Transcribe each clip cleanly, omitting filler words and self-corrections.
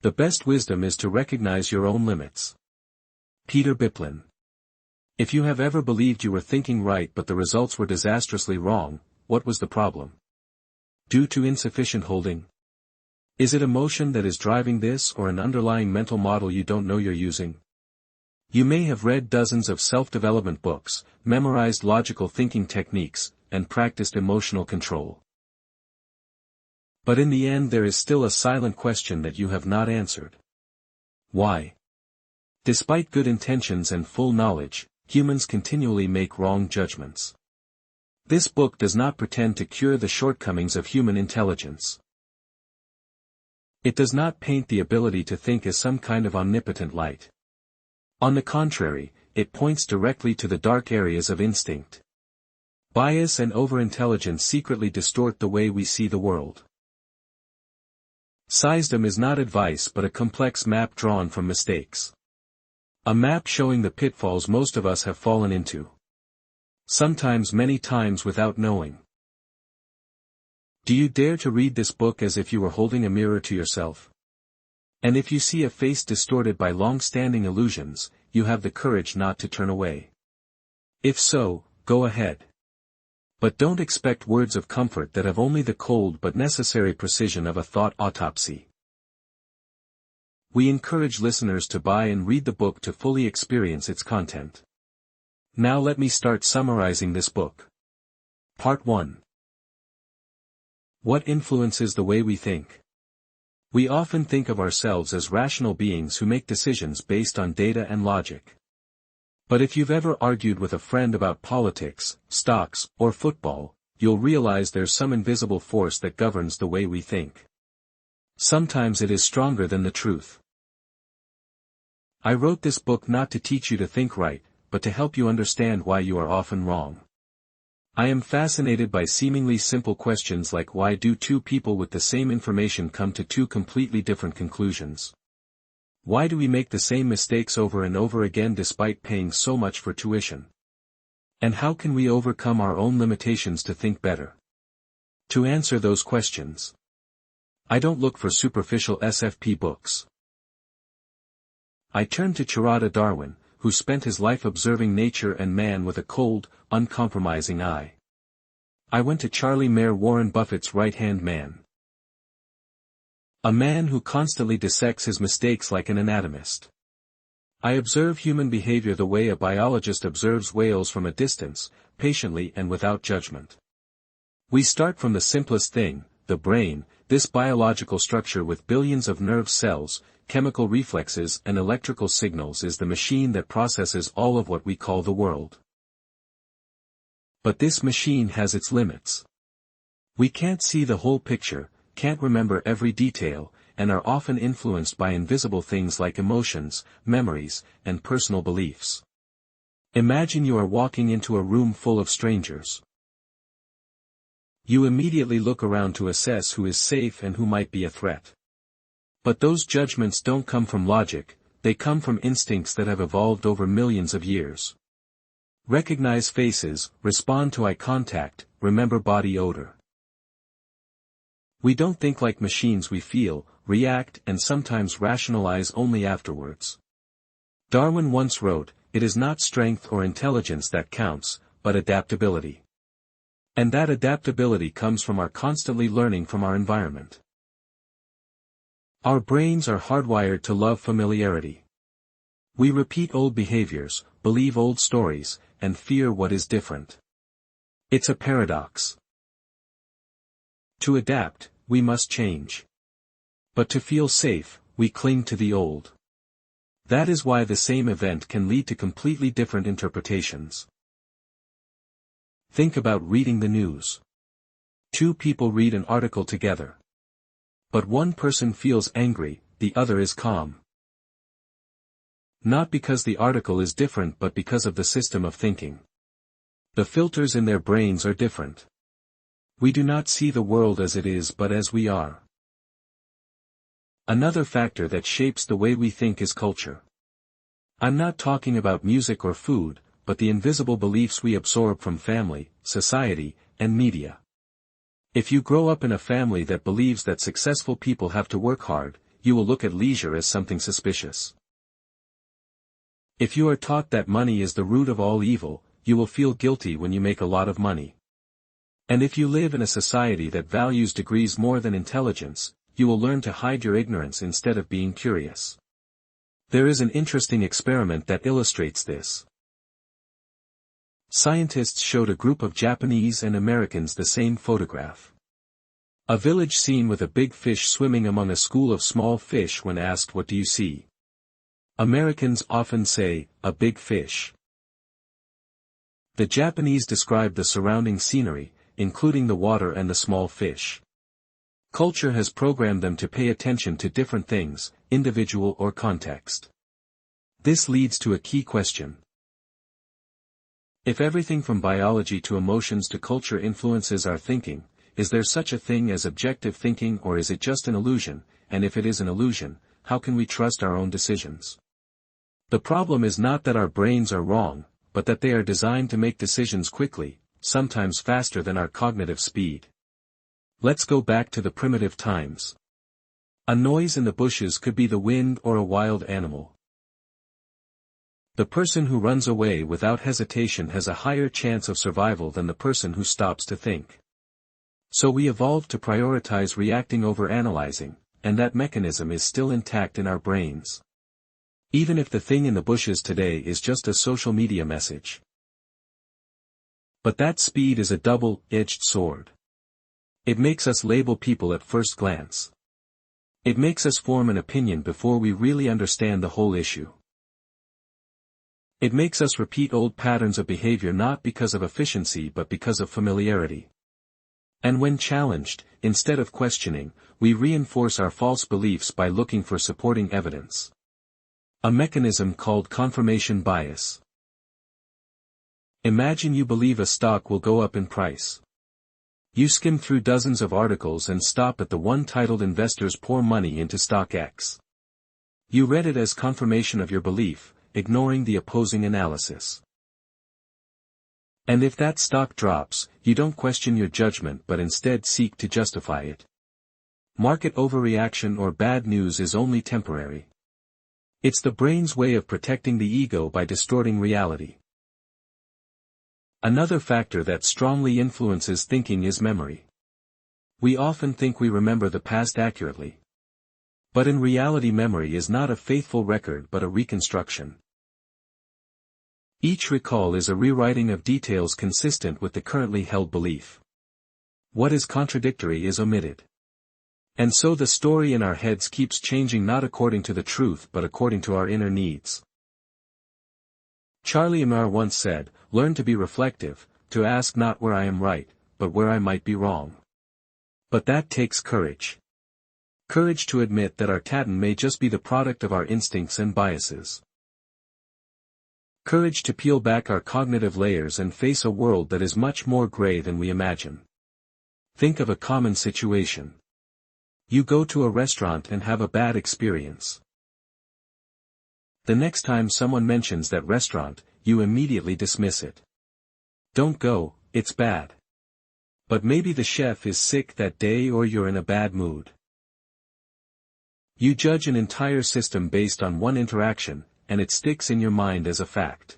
The best wisdom is to recognize your own limits. Peter Bevelin. If you have ever believed you were thinking right but the results were disastrously wrong, what was the problem? Due to insufficient holding? Is it emotion that is driving this or an underlying mental model you don't know you're using? You may have read dozens of self-development books, memorized logical thinking techniques, and practiced emotional control. But in the end there is still a silent question that you have not answered. Why? Despite good intentions and full knowledge, humans continually make wrong judgments. This book does not pretend to cure the shortcomings of human intelligence. It does not paint the ability to think as some kind of omnipotent light. On the contrary, it points directly to the dark areas of instinct. Bias and overintelligence secretly distort the way we see the world. Wisdom is not advice but a complex map drawn from mistakes. A map showing the pitfalls most of us have fallen into. Sometimes many times without knowing. Do you dare to read this book as if you were holding a mirror to yourself? And if you see a face distorted by long-standing illusions, you have the courage not to turn away. If so, go ahead. But don't expect words of comfort that have only the cold but necessary precision of a thought autopsy. We encourage listeners to buy and read the book to fully experience its content. Now let me start summarizing this book. Part 1. What influences the way we think? We often think of ourselves as rational beings who make decisions based on data and logic. But if you've ever argued with a friend about politics, stocks, or football, you'll realize there's some invisible force that governs the way we think. Sometimes it is stronger than the truth. I wrote this book not to teach you to think right, but to help you understand why you are often wrong. I am fascinated by seemingly simple questions like why do two people with the same information come to two completely different conclusions? Why do we make the same mistakes over and over again despite paying so much for tuition? And how can we overcome our own limitations to think better? To answer those questions, I don't look for superficial SFP books. I turn to Darwin, who spent his life observing nature and man with a cold, uncompromising eye. I went to Charlie Munger, Warren Buffett's right-hand man. A man who constantly dissects his mistakes like an anatomist. I observe human behavior the way a biologist observes whales from a distance, patiently and without judgment. We start from the simplest thing, the brain, this biological structure with billions of nerve cells, chemical reflexes and electrical signals is the machine that processes all of what we call the world. But this machine has its limits. We can't see the whole picture, can't remember every detail, and are often influenced by invisible things like emotions, memories, and personal beliefs. Imagine you are walking into a room full of strangers. You immediately look around to assess who is safe and who might be a threat. But those judgments don't come from logic, they come from instincts that have evolved over millions of years. Recognize faces, respond to eye contact, remember body odor. We don't think like machines, we feel, react and sometimes rationalize only afterwards. Darwin once wrote, "It is not strength or intelligence that counts, but adaptability." And that adaptability comes from our constantly learning from our environment. Our brains are hardwired to love familiarity. We repeat old behaviors, believe old stories, and fear what is different. It's a paradox. To adapt, we must change. But to feel safe, we cling to the old. That is why the same event can lead to completely different interpretations. Think about reading the news. Two people read an article together. But one person feels angry, the other is calm. Not because the article is different but because of the system of thinking. The filters in their brains are different. We do not see the world as it is but as we are. Another factor that shapes the way we think is culture. I'm not talking about music or food, but the invisible beliefs we absorb from family, society, and media. If you grow up in a family that believes that successful people have to work hard, you will look at leisure as something suspicious. If you are taught that money is the root of all evil, you will feel guilty when you make a lot of money. And if you live in a society that values degrees more than intelligence, you will learn to hide your ignorance instead of being curious. There is an interesting experiment that illustrates this. Scientists showed a group of Japanese and Americans the same photograph. A village scene with a big fish swimming among a school of small fish. When asked, "What do you see?" Americans often say, "A big fish." The Japanese describe the surrounding scenery, including the water and the small fish. Culture has programmed them to pay attention to different things, individual or context. This leads to a key question. If everything from biology to emotions to culture influences our thinking, is there such a thing as objective thinking, or is it just an illusion? And if it is an illusion, how can we trust our own decisions? The problem is not that our brains are wrong, but that they are designed to make decisions quickly, sometimes faster than our cognitive speed. Let's go back to the primitive times. A noise in the bushes could be the wind or a wild animal. The person who runs away without hesitation has a higher chance of survival than the person who stops to think. So we evolved to prioritize reacting over analyzing, and that mechanism is still intact in our brains. Even if the thing in the bushes today is just a social media message. But that speed is a double-edged sword. It makes us label people at first glance. It makes us form an opinion before we really understand the whole issue. It makes us repeat old patterns of behavior not because of efficiency but because of familiarity. And when challenged, instead of questioning, we reinforce our false beliefs by looking for supporting evidence. A mechanism called confirmation bias. Imagine you believe a stock will go up in price. You skim through dozens of articles and stop at the one titled "Investors Pour Money into Stock X." You read it as confirmation of your belief, ignoring the opposing analysis. And if that stock drops, you don't question your judgment but instead seek to justify it. Market overreaction or bad news is only temporary. It's the brain's way of protecting the ego by distorting reality. Another factor that strongly influences thinking is memory. We often think we remember the past accurately. But in reality, memory is not a faithful record but a reconstruction. Each recall is a rewriting of details consistent with the currently held belief. What is contradictory is omitted. And so the story in our heads keeps changing, not according to the truth but according to our inner needs. Charlie Munger once said, "Learn to be reflective, to ask not where I am right, but where I might be wrong." But that takes courage. Courage to admit that our pattern may just be the product of our instincts and biases. Courage to peel back our cognitive layers and face a world that is much more gray than we imagine. Think of a common situation. You go to a restaurant and have a bad experience. The next time someone mentions that restaurant, you immediately dismiss it. Don't go, it's bad. But maybe the chef is sick that day or you're in a bad mood. You judge an entire system based on one interaction, and it sticks in your mind as a fact.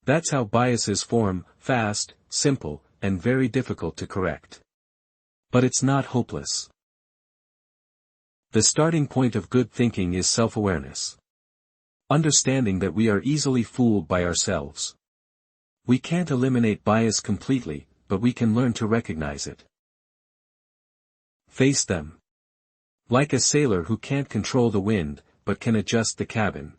That's how biases form, fast, simple, and very difficult to correct. But it's not hopeless. The starting point of good thinking is self-awareness. Understanding that we are easily fooled by ourselves. We can't eliminate bias completely, but we can learn to recognize it. Face them. Like a sailor who can't control the wind, but can adjust the cabin.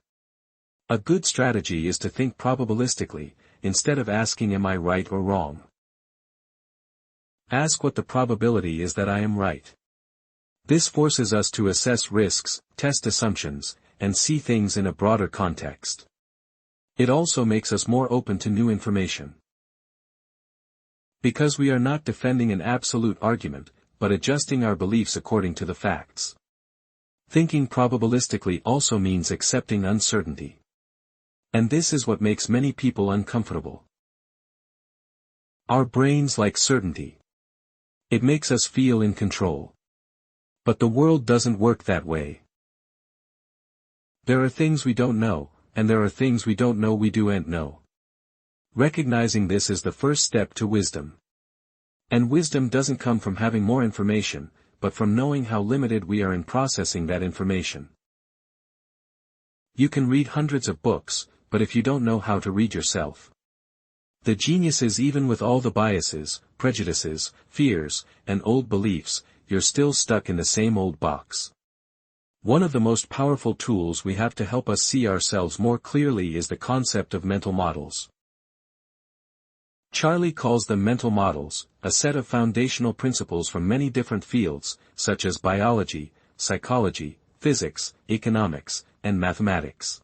A good strategy is to think probabilistically, instead of asking am I right or wrong. Ask what the probability is that I am right. This forces us to assess risks, test assumptions, and see things in a broader context. It also makes us more open to new information. Because we are not defending an absolute argument, but adjusting our beliefs according to the facts. Thinking probabilistically also means accepting uncertainty. And this is what makes many people uncomfortable. Our brains like certainty. It makes us feel in control. But the world doesn't work that way. There are things we don't know, and there are things we don't know we do and know. Recognizing this is the first step to wisdom. And wisdom doesn't come from having more information, but from knowing how limited we are in processing that information. You can read hundreds of books, but if you don't know how to read yourself. The genius is even with all the biases, prejudices, fears, and old beliefs, you're still stuck in the same old box. One of the most powerful tools we have to help us see ourselves more clearly is the concept of mental models. Charlie calls them mental models, a set of foundational principles from many different fields, such as biology, psychology, physics, economics, and mathematics.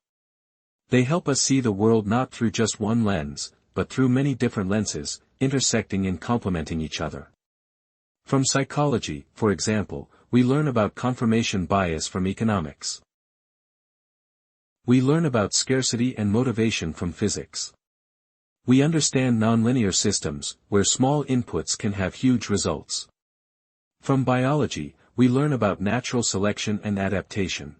They help us see the world not through just one lens, but through many different lenses, intersecting and complementing each other. From psychology, for example, we learn about confirmation bias from economics. We learn about scarcity and motivation from physics. We understand nonlinear systems, where small inputs can have huge results. From biology, we learn about natural selection and adaptation.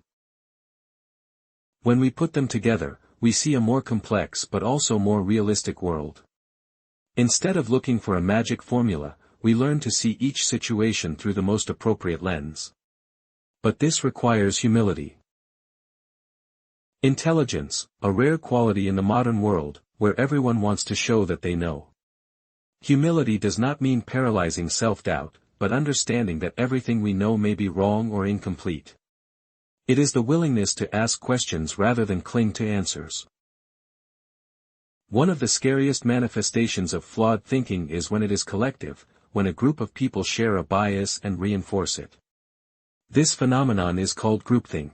When we put them together, we see a more complex but also more realistic world. Instead of looking for a magic formula, we learn to see each situation through the most appropriate lens. But this requires humility. Intelligence, a rare quality in the modern world, where everyone wants to show that they know. Humility does not mean paralyzing self-doubt, but understanding that everything we know may be wrong or incomplete. It is the willingness to ask questions rather than cling to answers. One of the scariest manifestations of flawed thinking is when it is collective, when a group of people share a bias and reinforce it. This phenomenon is called groupthink.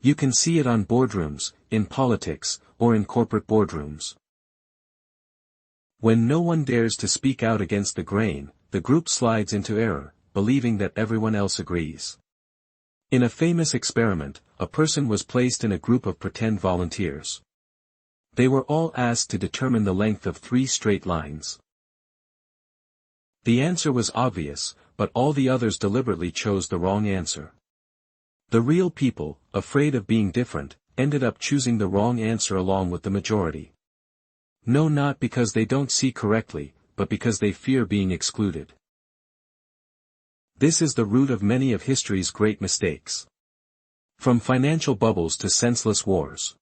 You can see it on boardrooms, in politics, or in corporate boardrooms. When no one dares to speak out against the grain, the group slides into error, believing that everyone else agrees. In a famous experiment, a person was placed in a group of pretend volunteers. They were all asked to determine the length of 3 straight lines. The answer was obvious, but all the others deliberately chose the wrong answer. The real people, afraid of being different, ended up choosing the wrong answer along with the majority. No, not because they don't see correctly, but because they fear being excluded. This is the root of many of history's great mistakes. From financial bubbles to senseless wars.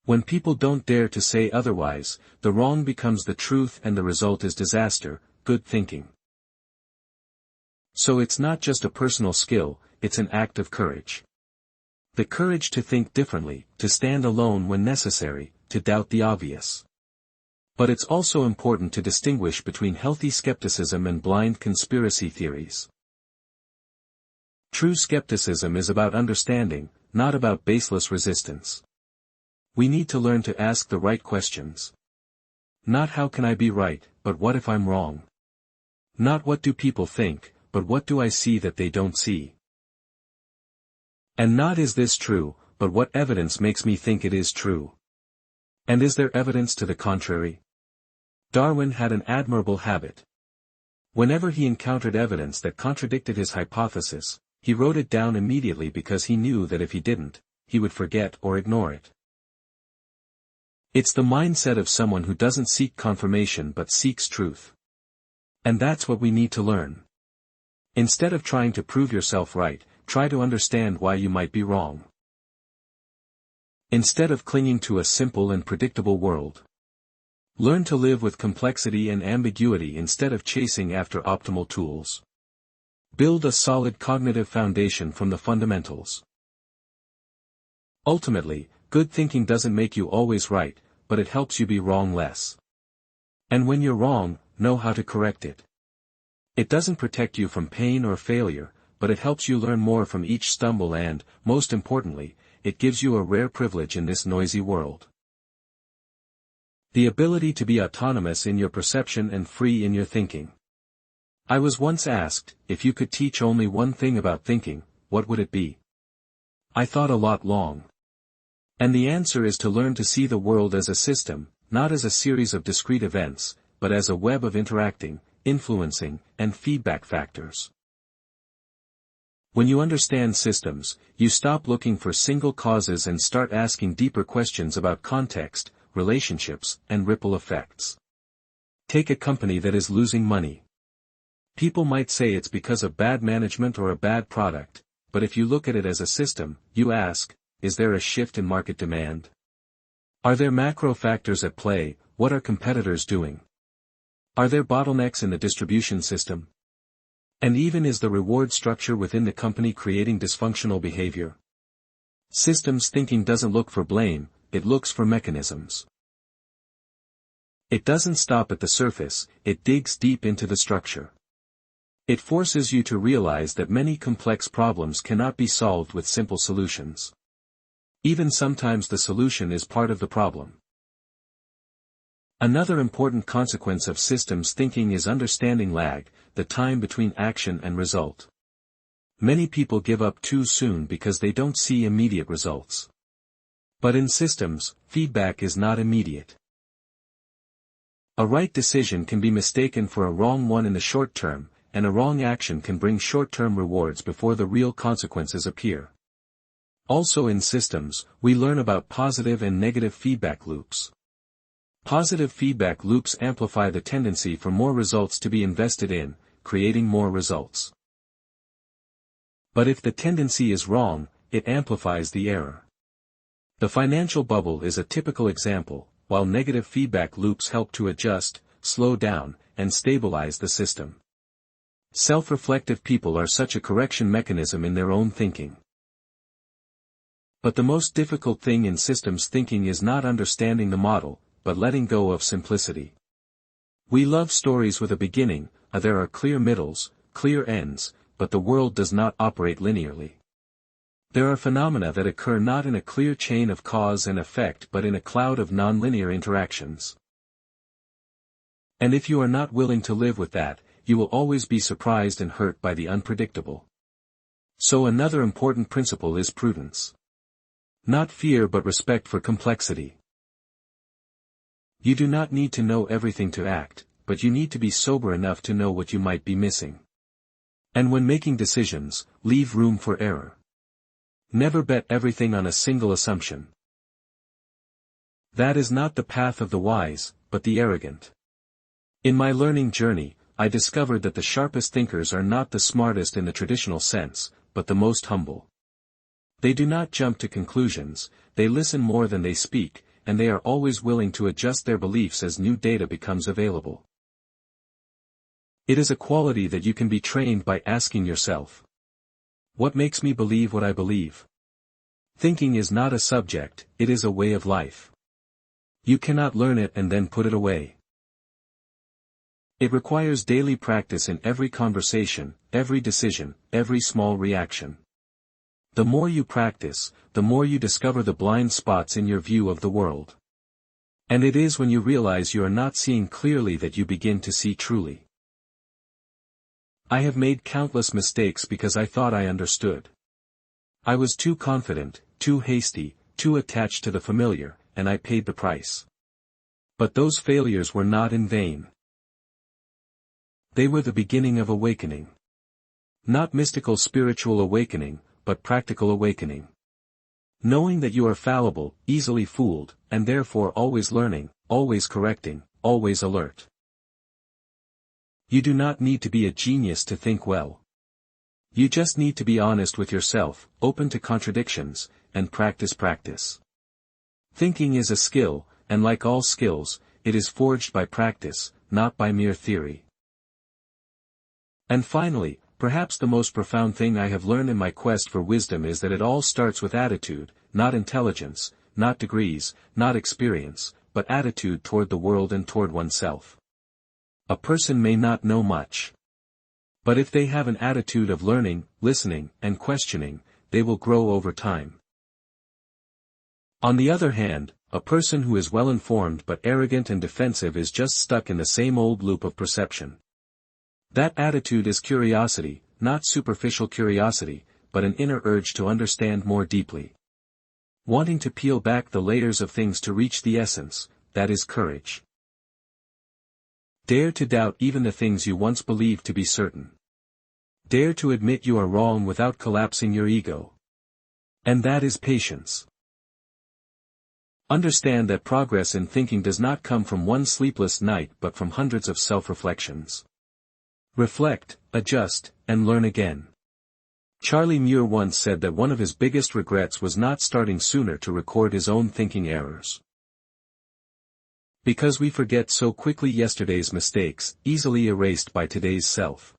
When people don't dare to say otherwise, the wrong becomes the truth and the result is disaster. Good thinking. So it's not just a personal skill, it's an act of courage. The courage to think differently, to stand alone when necessary, to doubt the obvious. But it's also important to distinguish between healthy skepticism and blind conspiracy theories. True skepticism is about understanding, not about baseless resistance. We need to learn to ask the right questions. Not how can I be right, but what if I'm wrong? Not what do people think, but what do I see that they don't see? And not is this true, but what evidence makes me think it is true? And is there evidence to the contrary? Darwin had an admirable habit. Whenever he encountered evidence that contradicted his hypothesis, he wrote it down immediately because he knew that if he didn't, he would forget or ignore it. It's the mindset of someone who doesn't seek confirmation but seeks truth. And that's what we need to learn. Instead of trying to prove yourself right, try to understand why you might be wrong. Instead of clinging to a simple and predictable world, learn to live with complexity and ambiguity instead of chasing after optimal tools. Build a solid cognitive foundation from the fundamentals. Ultimately, good thinking doesn't make you always right, but it helps you be wrong less. And when you're wrong, know how to correct it. It doesn't protect you from pain or failure, but it helps you learn more from each stumble and, most importantly, it gives you a rare privilege in this noisy world. The ability to be autonomous in your perception and free in your thinking. I was once asked, if you could teach only one thing about thinking, what would it be? I thought a lot long. And the answer is to learn to see the world as a system, not as a series of discrete events, but as a web of interacting, influencing, and feedback factors. When you understand systems, you stop looking for single causes and start asking deeper questions about context, relationships, and ripple effects. Take a company that is losing money. People might say it's because of bad management or a bad product, but if you look at it as a system, you ask, is there a shift in market demand? Are there macro factors at play? What are competitors doing? Are there bottlenecks in the distribution system? And even is the reward structure within the company creating dysfunctional behavior? Systems thinking doesn't look for blame, it looks for mechanisms. It doesn't stop at the surface, it digs deep into the structure. It forces you to realize that many complex problems cannot be solved with simple solutions. Even sometimes the solution is part of the problem. Another important consequence of systems thinking is understanding lag, the time between action and result. Many people give up too soon because they don't see immediate results. But in systems, feedback is not immediate. A right decision can be mistaken for a wrong one in the short term, and a wrong action can bring short-term rewards before the real consequences appear. Also in systems, we learn about positive and negative feedback loops. Positive feedback loops amplify the tendency for more results to be invested in, creating more results. But if the tendency is wrong, it amplifies the error. The financial bubble is a typical example, while negative feedback loops help to adjust, slow down, and stabilize the system. Self-reflective people are such a correction mechanism in their own thinking. But the most difficult thing in systems thinking is not understanding the model, but letting go of simplicity. We love stories with a beginning, there are clear middles, clear ends, but the world does not operate linearly. There are phenomena that occur not in a clear chain of cause and effect but in a cloud of nonlinear interactions. And if you are not willing to live with that, you will always be surprised and hurt by the unpredictable. So another important principle is prudence. Not fear but respect for complexity. You do not need to know everything to act, but you need to be sober enough to know what you might be missing. And when making decisions, leave room for error. Never bet everything on a single assumption. That is not the path of the wise, but the arrogant. In my learning journey, I discovered that the sharpest thinkers are not the smartest in the traditional sense, but the most humble. They do not jump to conclusions, they listen more than they speak, and they are always willing to adjust their beliefs as new data becomes available. It is a quality that you can be trained by asking yourself, what makes me believe what I believe? Thinking is not a subject, it is a way of life. You cannot learn it and then put it away. It requires daily practice in every conversation, every decision, every small reaction. The more you practice, the more you discover the blind spots in your view of the world. And it is when you realize you are not seeing clearly that you begin to see truly. I have made countless mistakes because I thought I understood. I was too confident, too hasty, too attached to the familiar, and I paid the price. But those failures were not in vain. They were the beginning of awakening. Not mystical spiritual awakening, but practical awakening. Knowing that you are fallible, easily fooled, and therefore always learning, always correcting, always alert. You do not need to be a genius to think well. You just need to be honest with yourself, open to contradictions, and practice. Thinking is a skill, and like all skills, it is forged by practice, not by mere theory. And finally, perhaps the most profound thing I have learned in my quest for wisdom is that it all starts with attitude, not intelligence, not degrees, not experience, but attitude toward the world and toward oneself. A person may not know much. But if they have an attitude of learning, listening, and questioning, they will grow over time. On the other hand, a person who is well informed but arrogant and defensive is just stuck in the same old loop of perception. That attitude is curiosity, not superficial curiosity, but an inner urge to understand more deeply. Wanting to peel back the layers of things to reach the essence, that is courage. Dare to doubt even the things you once believed to be certain. Dare to admit you are wrong without collapsing your ego. And that is patience. Understand that progress in thinking does not come from one sleepless night but from hundreds of self-reflections. Reflect, adjust, and learn again. Charlie Munger once said that one of his biggest regrets was not starting sooner to record his own thinking errors. Because we forget so quickly yesterday's mistakes, easily erased by today's self.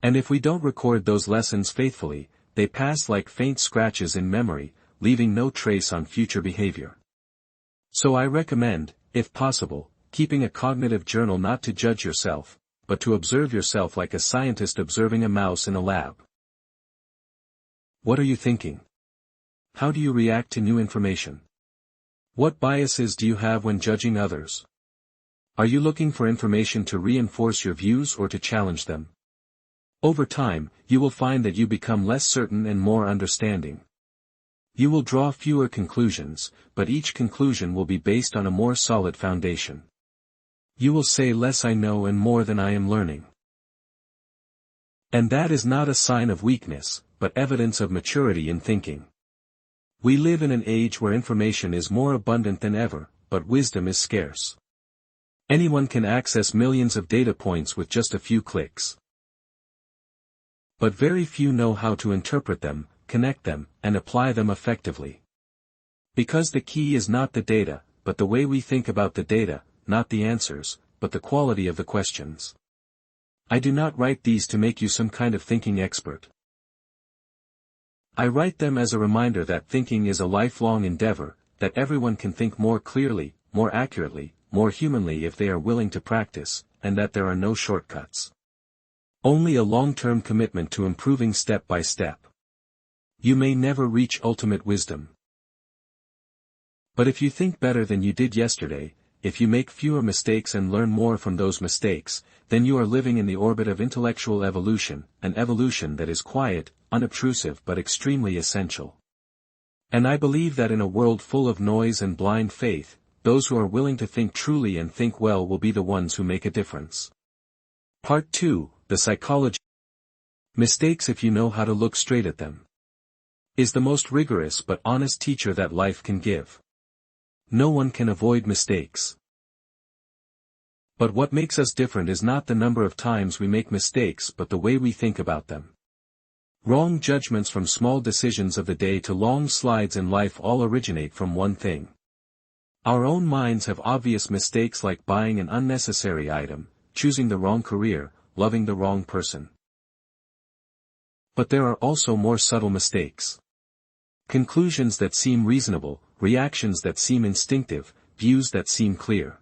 And if we don't record those lessons faithfully, they pass like faint scratches in memory, leaving no trace on future behavior. So I recommend, if possible, keeping a cognitive journal not to judge yourself, but to observe yourself like a scientist observing a mouse in a lab. What are you thinking? How do you react to new information? What biases do you have when judging others? Are you looking for information to reinforce your views or to challenge them? Over time, you will find that you become less certain and more understanding. You will draw fewer conclusions, but each conclusion will be based on a more solid foundation. You will say less I know and more than I am learning. And that is not a sign of weakness, but evidence of maturity in thinking. We live in an age where information is more abundant than ever, but wisdom is scarce. Anyone can access millions of data points with just a few clicks. But very few know how to interpret them, connect them, and apply them effectively. Because the key is not the data, but the way we think about the data, not the answers, but the quality of the questions. I do not write these to make you some kind of thinking expert. I write them as a reminder that thinking is a lifelong endeavor, that everyone can think more clearly, more accurately, more humanly if they are willing to practice, and that there are no shortcuts. Only a long-term commitment to improving step by step. You may never reach ultimate wisdom. But if you think better than you did yesterday, if you make fewer mistakes and learn more from those mistakes, then you are living in the orbit of intellectual evolution, an evolution that is quiet, unobtrusive but extremely essential. And I believe that in a world full of noise and blind faith, those who are willing to think truly and think well will be the ones who make a difference. Part 2, The Psychology. Mistakes, if you know how to look straight at them, is the most rigorous but honest teacher that life can give. No one can avoid mistakes. But what makes us different is not the number of times we make mistakes but the way we think about them. Wrong judgments from small decisions of the day to long slides in life all originate from one thing. Our own minds have obvious mistakes like buying an unnecessary item, choosing the wrong career, loving the wrong person. But there are also more subtle mistakes. Conclusions that seem reasonable, reactions that seem instinctive, views that seem clear,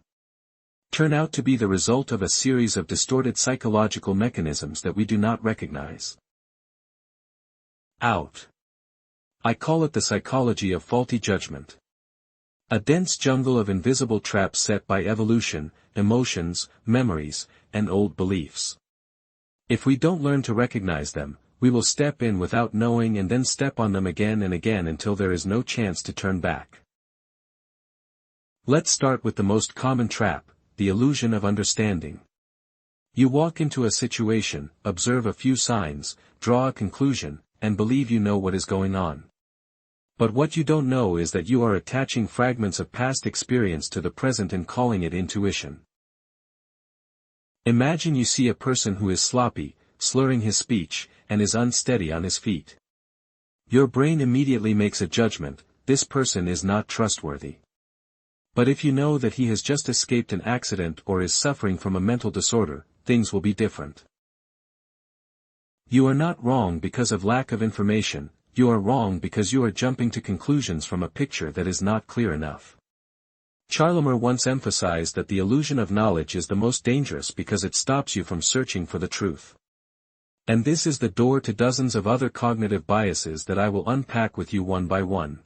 turn out to be the result of a series of distorted psychological mechanisms that we do not recognize. I call it the psychology of faulty judgment. A dense jungle of invisible traps set by evolution, emotions, memories, and old beliefs. If we don't learn to recognize them, we will step in without knowing and then step on them again and again until there is no chance to turn back. Let's start with the most common trap, the illusion of understanding. You walk into a situation, observe a few signs, draw a conclusion, and believe you know what is going on. But what you don't know is that you are attaching fragments of past experience to the present and calling it intuition. Imagine you see a person who is sloppy, slurring his speech, and is unsteady on his feet. Your brain immediately makes a judgment, this person is not trustworthy. But if you know that he has just escaped an accident or is suffering from a mental disorder, things will be different. You are not wrong because of lack of information, you are wrong because you are jumping to conclusions from a picture that is not clear enough. Charlie Munger once emphasized that the illusion of knowledge is the most dangerous because it stops you from searching for the truth. And this is the door to dozens of other cognitive biases that I will unpack with you one by one.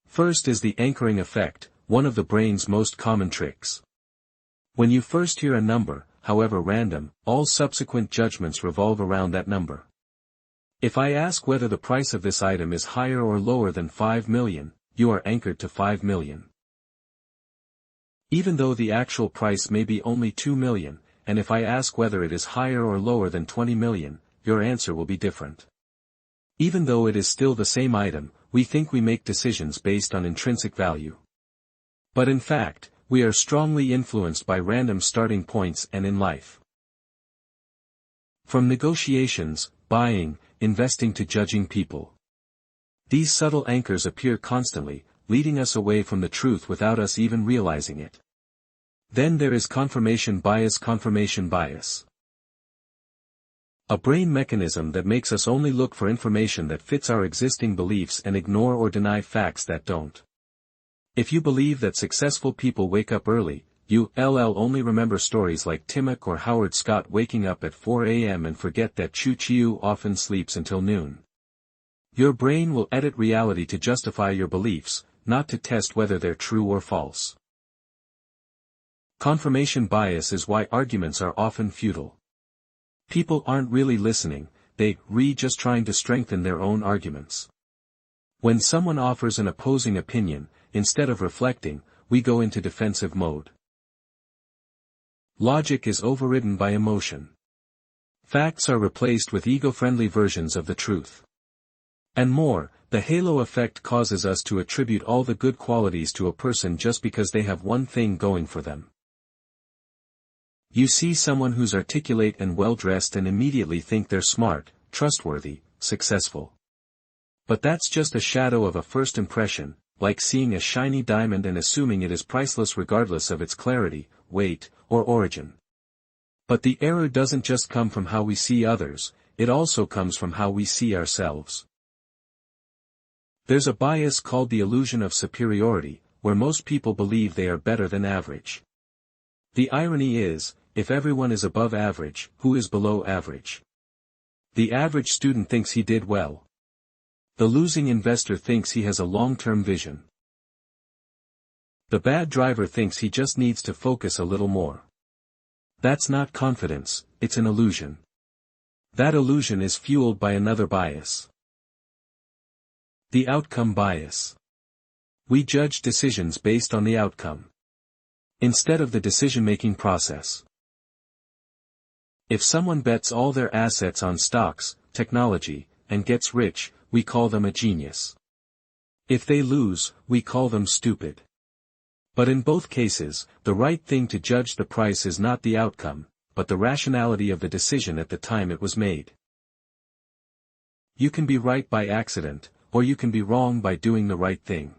First is the anchoring effect, one of the brain's most common tricks. When you first hear a number, however random, all subsequent judgments revolve around that number. If I ask whether the price of this item is higher or lower than 5 million, you are anchored to 5 million. Even though the actual price may be only 2 million, and if I ask whether it is higher or lower than 20 million, your answer will be different. Even though it is still the same item, we think we make decisions based on intrinsic value. But in fact, we are strongly influenced by random starting points and in life. From negotiations, buying, investing to judging people. These subtle anchors appear constantly, leading us away from the truth without us even realizing it. Then there is confirmation bias. A brain mechanism that makes us only look for information that fits our existing beliefs and ignore or deny facts that don't. If you believe that successful people wake up early, you'll only remember stories like Timok or Howard Scott waking up at 4 a.m. and forget that Chu Chiu often sleeps until noon. Your brain will edit reality to justify your beliefs, not to test whether they're true or false. Confirmation bias is why arguments are often futile. People aren't really listening, they're just trying to strengthen their own arguments. When someone offers an opposing opinion, instead of reflecting, we go into defensive mode. Logic is overridden by emotion. Facts are replaced with ego-friendly versions of the truth. And more, the halo effect causes us to attribute all the good qualities to a person just because they have one thing going for them. You see someone who's articulate and well-dressed and immediately think they're smart, trustworthy, successful. But that's just a shadow of a first impression, like seeing a shiny diamond and assuming it is priceless regardless of its clarity, weight, or origin. But the error doesn't just come from how we see others, it also comes from how we see ourselves. There's a bias called the illusion of superiority, where most people believe they are better than average. The irony is, if everyone is above average, who is below average? The average student thinks he did well. The losing investor thinks he has a long-term vision. The bad driver thinks he just needs to focus a little more. That's not confidence, it's an illusion. That illusion is fueled by another bias. The outcome bias. We judge decisions based on the outcome, instead of the decision-making process. If someone bets all their assets on stocks, technology, and gets rich, we call them a genius. If they lose, we call them stupid. But in both cases, the right thing to judge the price is not the outcome, but the rationality of the decision at the time it was made. You can be right by accident, or you can be wrong by doing the right thing.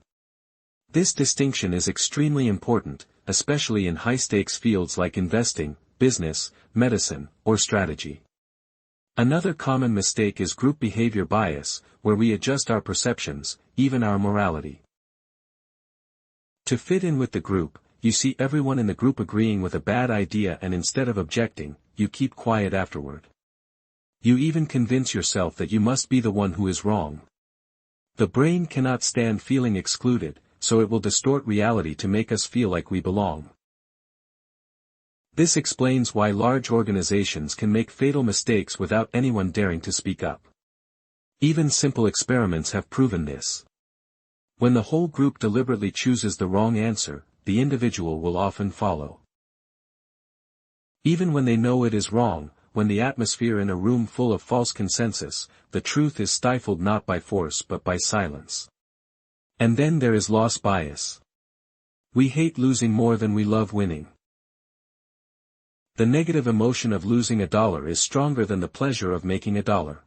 This distinction is extremely important, especially in high-stakes fields like investing, business, medicine, or strategy. Another common mistake is group behavior bias, where we adjust our perceptions, even our morality. To fit in with the group, you see everyone in the group agreeing with a bad idea and instead of objecting, you keep quiet afterward. You even convince yourself that you must be the one who is wrong. The brain cannot stand feeling excluded, so it will distort reality to make us feel like we belong. This explains why large organizations can make fatal mistakes without anyone daring to speak up. Even simple experiments have proven this. When the whole group deliberately chooses the wrong answer, the individual will often follow. Even when they know it is wrong, when the atmosphere in a room full of false consensus, the truth is stifled not by force but by silence. And then there is loss bias. We hate losing more than we love winning. The negative emotion of losing $1 is stronger than the pleasure of making $1.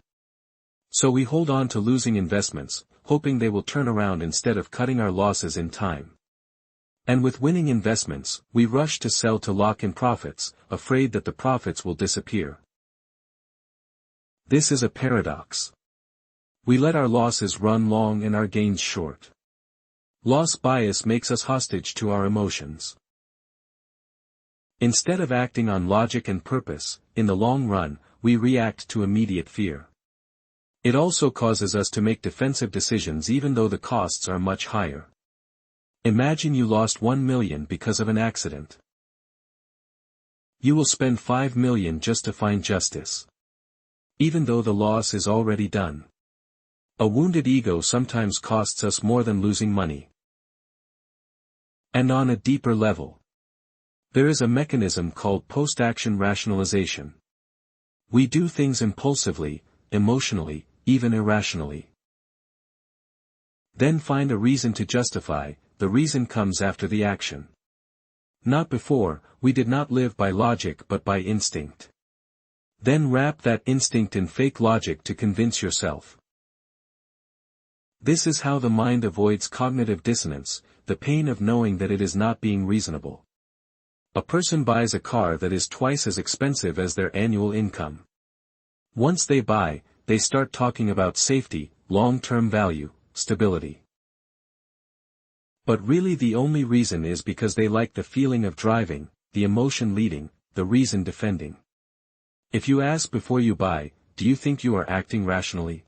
So we hold on to losing investments, hoping they will turn around instead of cutting our losses in time. And with winning investments, we rush to sell to lock in profits, afraid that the profits will disappear. This is a paradox. We let our losses run long and our gains short. Loss bias makes us hostage to our emotions. Instead of acting on logic and purpose, in the long run, we react to immediate fear. It also causes us to make defensive decisions even though the costs are much higher. Imagine you lost 1 million because of an accident. You will spend 5 million just to find justice, even though the loss is already done. A wounded ego sometimes costs us more than losing money. And on a deeper level, There is a mechanism called post-action rationalization. We do things impulsively, emotionally, even irrationally. Then find a reason to justify, the reason comes after the action. Not before, we did not live by logic but by instinct. Then wrap that instinct in fake logic to convince yourself. This is how the mind avoids cognitive dissonance, the pain of knowing that it is not being reasonable. A person buys a car that is twice as expensive as their annual income. Once they buy, they start talking about safety, long-term value, stability. But really the only reason is because they like the feeling of driving, the emotion leading, the reason defending. If you ask before you buy, do you think you are acting rationally?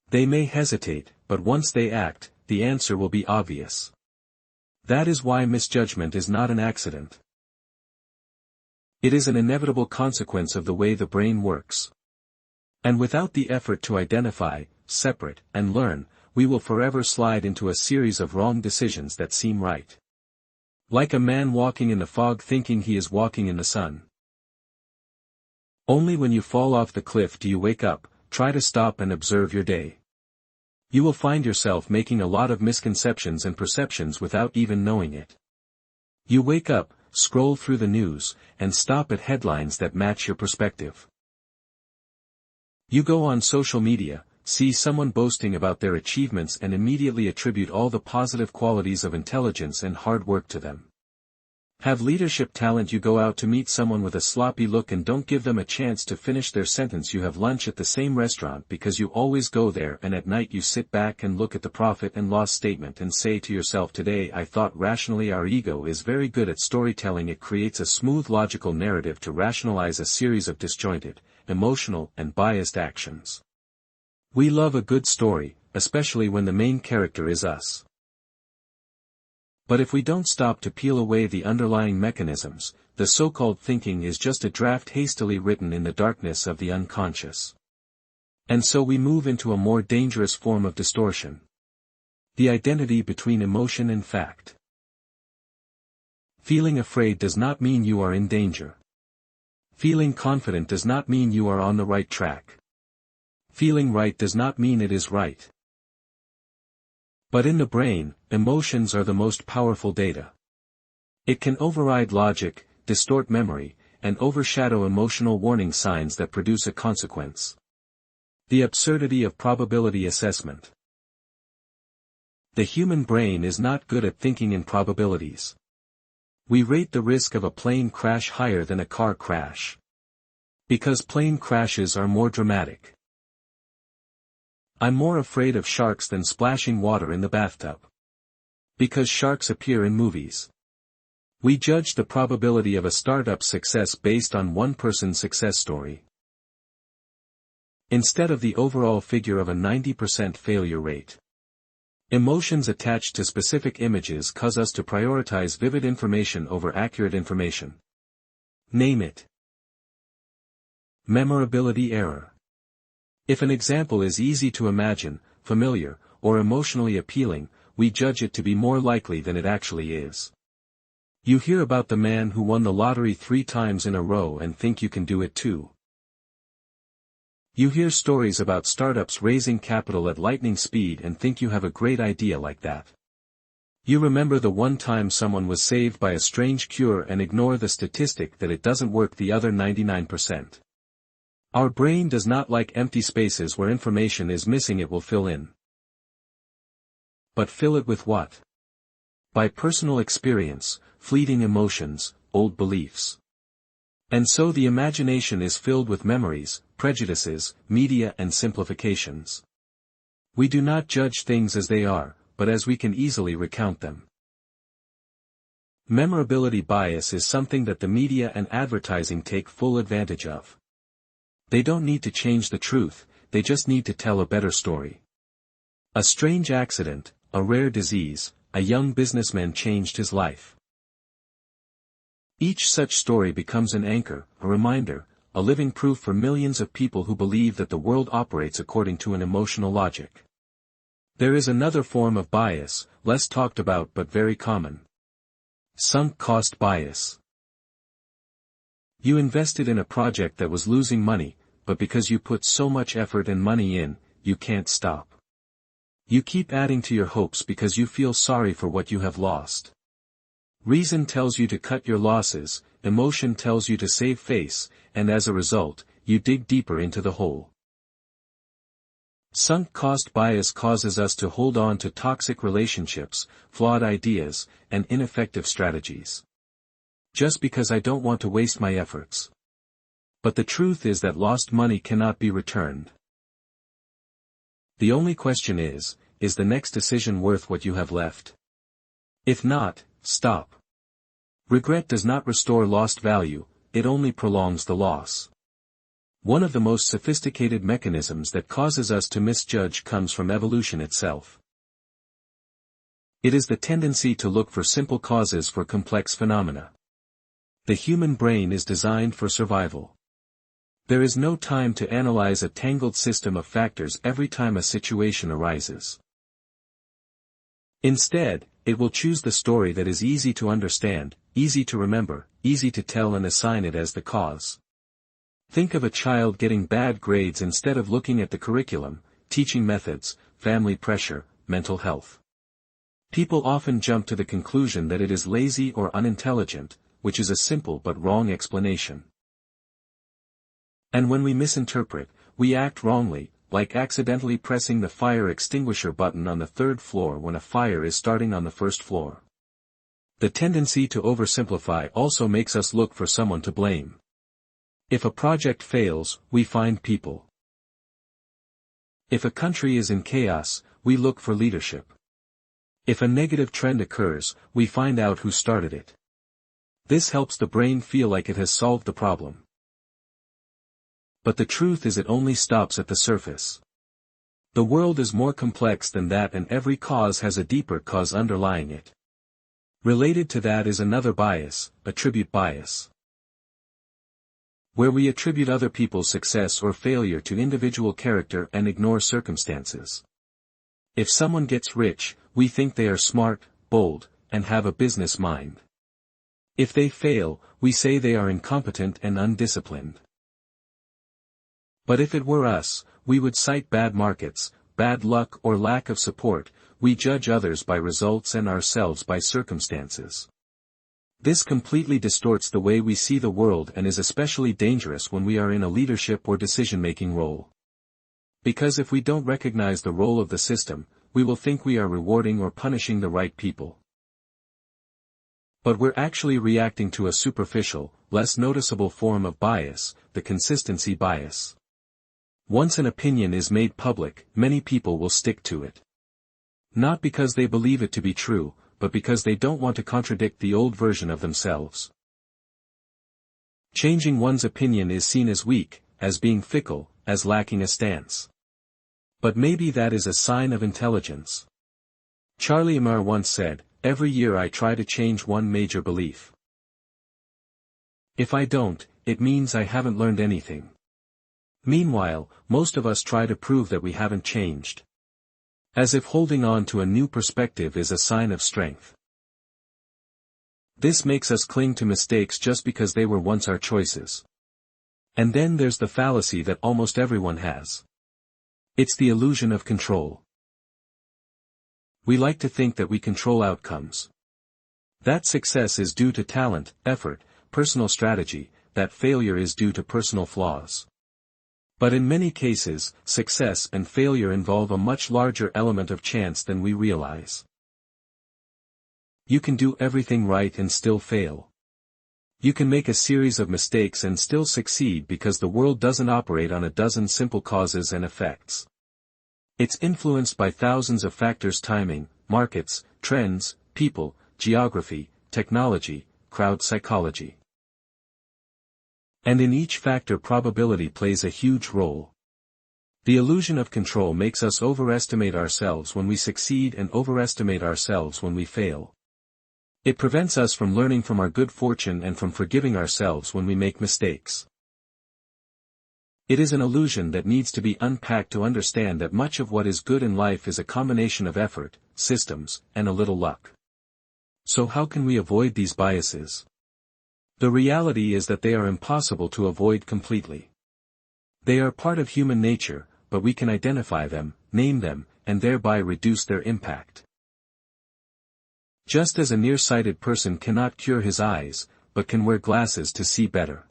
They may hesitate, but once they act, the answer will be obvious. That is why misjudgment is not an accident. It is an inevitable consequence of the way the brain works. And without the effort to identify, separate, and learn, we will forever slide into a series of wrong decisions that seem right. Like a man walking in the fog thinking he is walking in the sun. Only when you fall off the cliff do you wake up, try to stop and observe your day. You will find yourself making a lot of misconceptions and perceptions without even knowing it. You wake up, scroll through the news, and stop at headlines that match your perspective. You go on social media, see someone boasting about their achievements and immediately attribute all the positive qualities of intelligence and hard work to them. Have leadership talent, you go out to meet someone with a sloppy look and don't give them a chance to finish their sentence. You have lunch at the same restaurant because you always go there, and at night you sit back and look at the profit and loss statement and say to yourself, today I thought rationally. Our ego is very good at storytelling. It creates a smooth logical narrative to rationalize a series of disjointed, emotional and biased actions. We love a good story, especially when the main character is us. But if we don't stop to peel away the underlying mechanisms, the so-called thinking is just a draft hastily written in the darkness of the unconscious. And so we move into a more dangerous form of distortion. The identity between emotion and fact. Feeling afraid does not mean you are in danger. Feeling confident does not mean you are on the right track. Feeling right does not mean it is right. But in the brain, emotions are the most powerful data. It can override logic, distort memory, and overshadow emotional warning signs that produce a consequence. The absurdity of probability assessment. The human brain is not good at thinking in probabilities. We rate the risk of a plane crash higher than a car crash. Because plane crashes are more dramatic. I'm more afraid of sharks than splashing water in the bathtub. Because sharks appear in movies. We judge the probability of a startup's success based on one person's success story, instead of the overall figure of a 90% failure rate. Emotions attached to specific images cause us to prioritize vivid information over accurate information. Name it. Memorability error. If an example is easy to imagine, familiar, or emotionally appealing, we judge it to be more likely than it actually is. You hear about the man who won the lottery 3 times in a row and think you can do it too. You hear stories about startups raising capital at lightning speed and think you have a great idea like that. You remember the one time someone was saved by a strange cure and ignore the statistic that it doesn't work the other 99%. Our brain does not like empty spaces where information is missing. It will fill in. But fill it with what? By personal experience, fleeting emotions, old beliefs. And so the imagination is filled with memories, prejudices, media and simplifications. We do not judge things as they are, but as we can easily recount them. Memorability bias is something that the media and advertising take full advantage of. They don't need to change the truth, they just need to tell a better story. A strange accident, a rare disease, a young businessman changed his life. Each such story becomes an anchor, a reminder, a living proof for millions of people who believe that the world operates according to an emotional logic. There is another form of bias, less talked about but very common. Sunk cost bias. You invested in a project that was losing money, but because you put so much effort and money in, you can't stop. You keep adding to your hopes because you feel sorry for what you have lost. Reason tells you to cut your losses, emotion tells you to save face, and as a result, you dig deeper into the hole. Sunk cost bias causes us to hold on to toxic relationships, flawed ideas, and ineffective strategies. Just because I don't want to waste my efforts. But the truth is that lost money cannot be returned. The only question is the next decision worth what you have left? If not, stop. Regret does not restore lost value, it only prolongs the loss. One of the most sophisticated mechanisms that causes us to misjudge comes from evolution itself. It is the tendency to look for simple causes for complex phenomena. The human brain is designed for survival. There is no time to analyze a tangled system of factors every time a situation arises. Instead, it will choose the story that is easy to understand, easy to remember, easy to tell and assign it as the cause. Think of a child getting bad grades instead of looking at the curriculum, teaching methods, family pressure, mental health. People often jump to the conclusion that it is lazy or unintelligent, which is a simple but wrong explanation. And when we misinterpret, we act wrongly, like accidentally pressing the fire extinguisher button on the third floor when a fire is starting on the first floor. The tendency to oversimplify also makes us look for someone to blame. If a project fails, we find people. If a country is in chaos, we look for leadership. If a negative trend occurs, we find out who started it. This helps the brain feel like it has solved the problem. But the truth is it only stops at the surface. The world is more complex than that, and every cause has a deeper cause underlying it. Related to that is another bias, attribute bias, where we attribute other people's success or failure to individual character and ignore circumstances. If someone gets rich, we think they are smart, bold, and have a business mind. If they fail, we say they are incompetent and undisciplined. But if it were us, we would cite bad markets, bad luck or lack of support. We judge others by results and ourselves by circumstances. This completely distorts the way we see the world and is especially dangerous when we are in a leadership or decision-making role. Because if we don't recognize the role of the system, we will think we are rewarding or punishing the right people. But we're actually reacting to a superficial, less noticeable form of bias, the consistency bias. Once an opinion is made public, many people will stick to it. Not because they believe it to be true, but because they don't want to contradict the old version of themselves. Changing one's opinion is seen as weak, as being fickle, as lacking a stance. But maybe that is a sign of intelligence. Charlie Munger once said, "Every year I try to change one major belief. If I don't, it means I haven't learned anything." Meanwhile, most of us try to prove that we haven't changed. As if holding on to a new perspective is a sign of strength. This makes us cling to mistakes just because they were once our choices. And then there's the fallacy that almost everyone has. It's the illusion of control. We like to think that we control outcomes. That success is due to talent, effort, personal strategy, that failure is due to personal flaws. But in many cases, success and failure involve a much larger element of chance than we realize. You can do everything right and still fail. You can make a series of mistakes and still succeed because the world doesn't operate on a dozen simple causes and effects. It's influenced by thousands of factors: timing, markets, trends, people, geography, technology, crowd psychology. And in each factor probability plays a huge role. The illusion of control makes us overestimate ourselves when we succeed and overestimate ourselves when we fail. It prevents us from learning from our good fortune and from forgiving ourselves when we make mistakes. It is an illusion that needs to be unpacked to understand that much of what is good in life is a combination of effort, systems, and a little luck. So how can we avoid these biases? The reality is that they are impossible to avoid completely. They are part of human nature, but we can identify them, name them, and thereby reduce their impact. Just as a nearsighted person cannot cure his eyes, but can wear glasses to see better.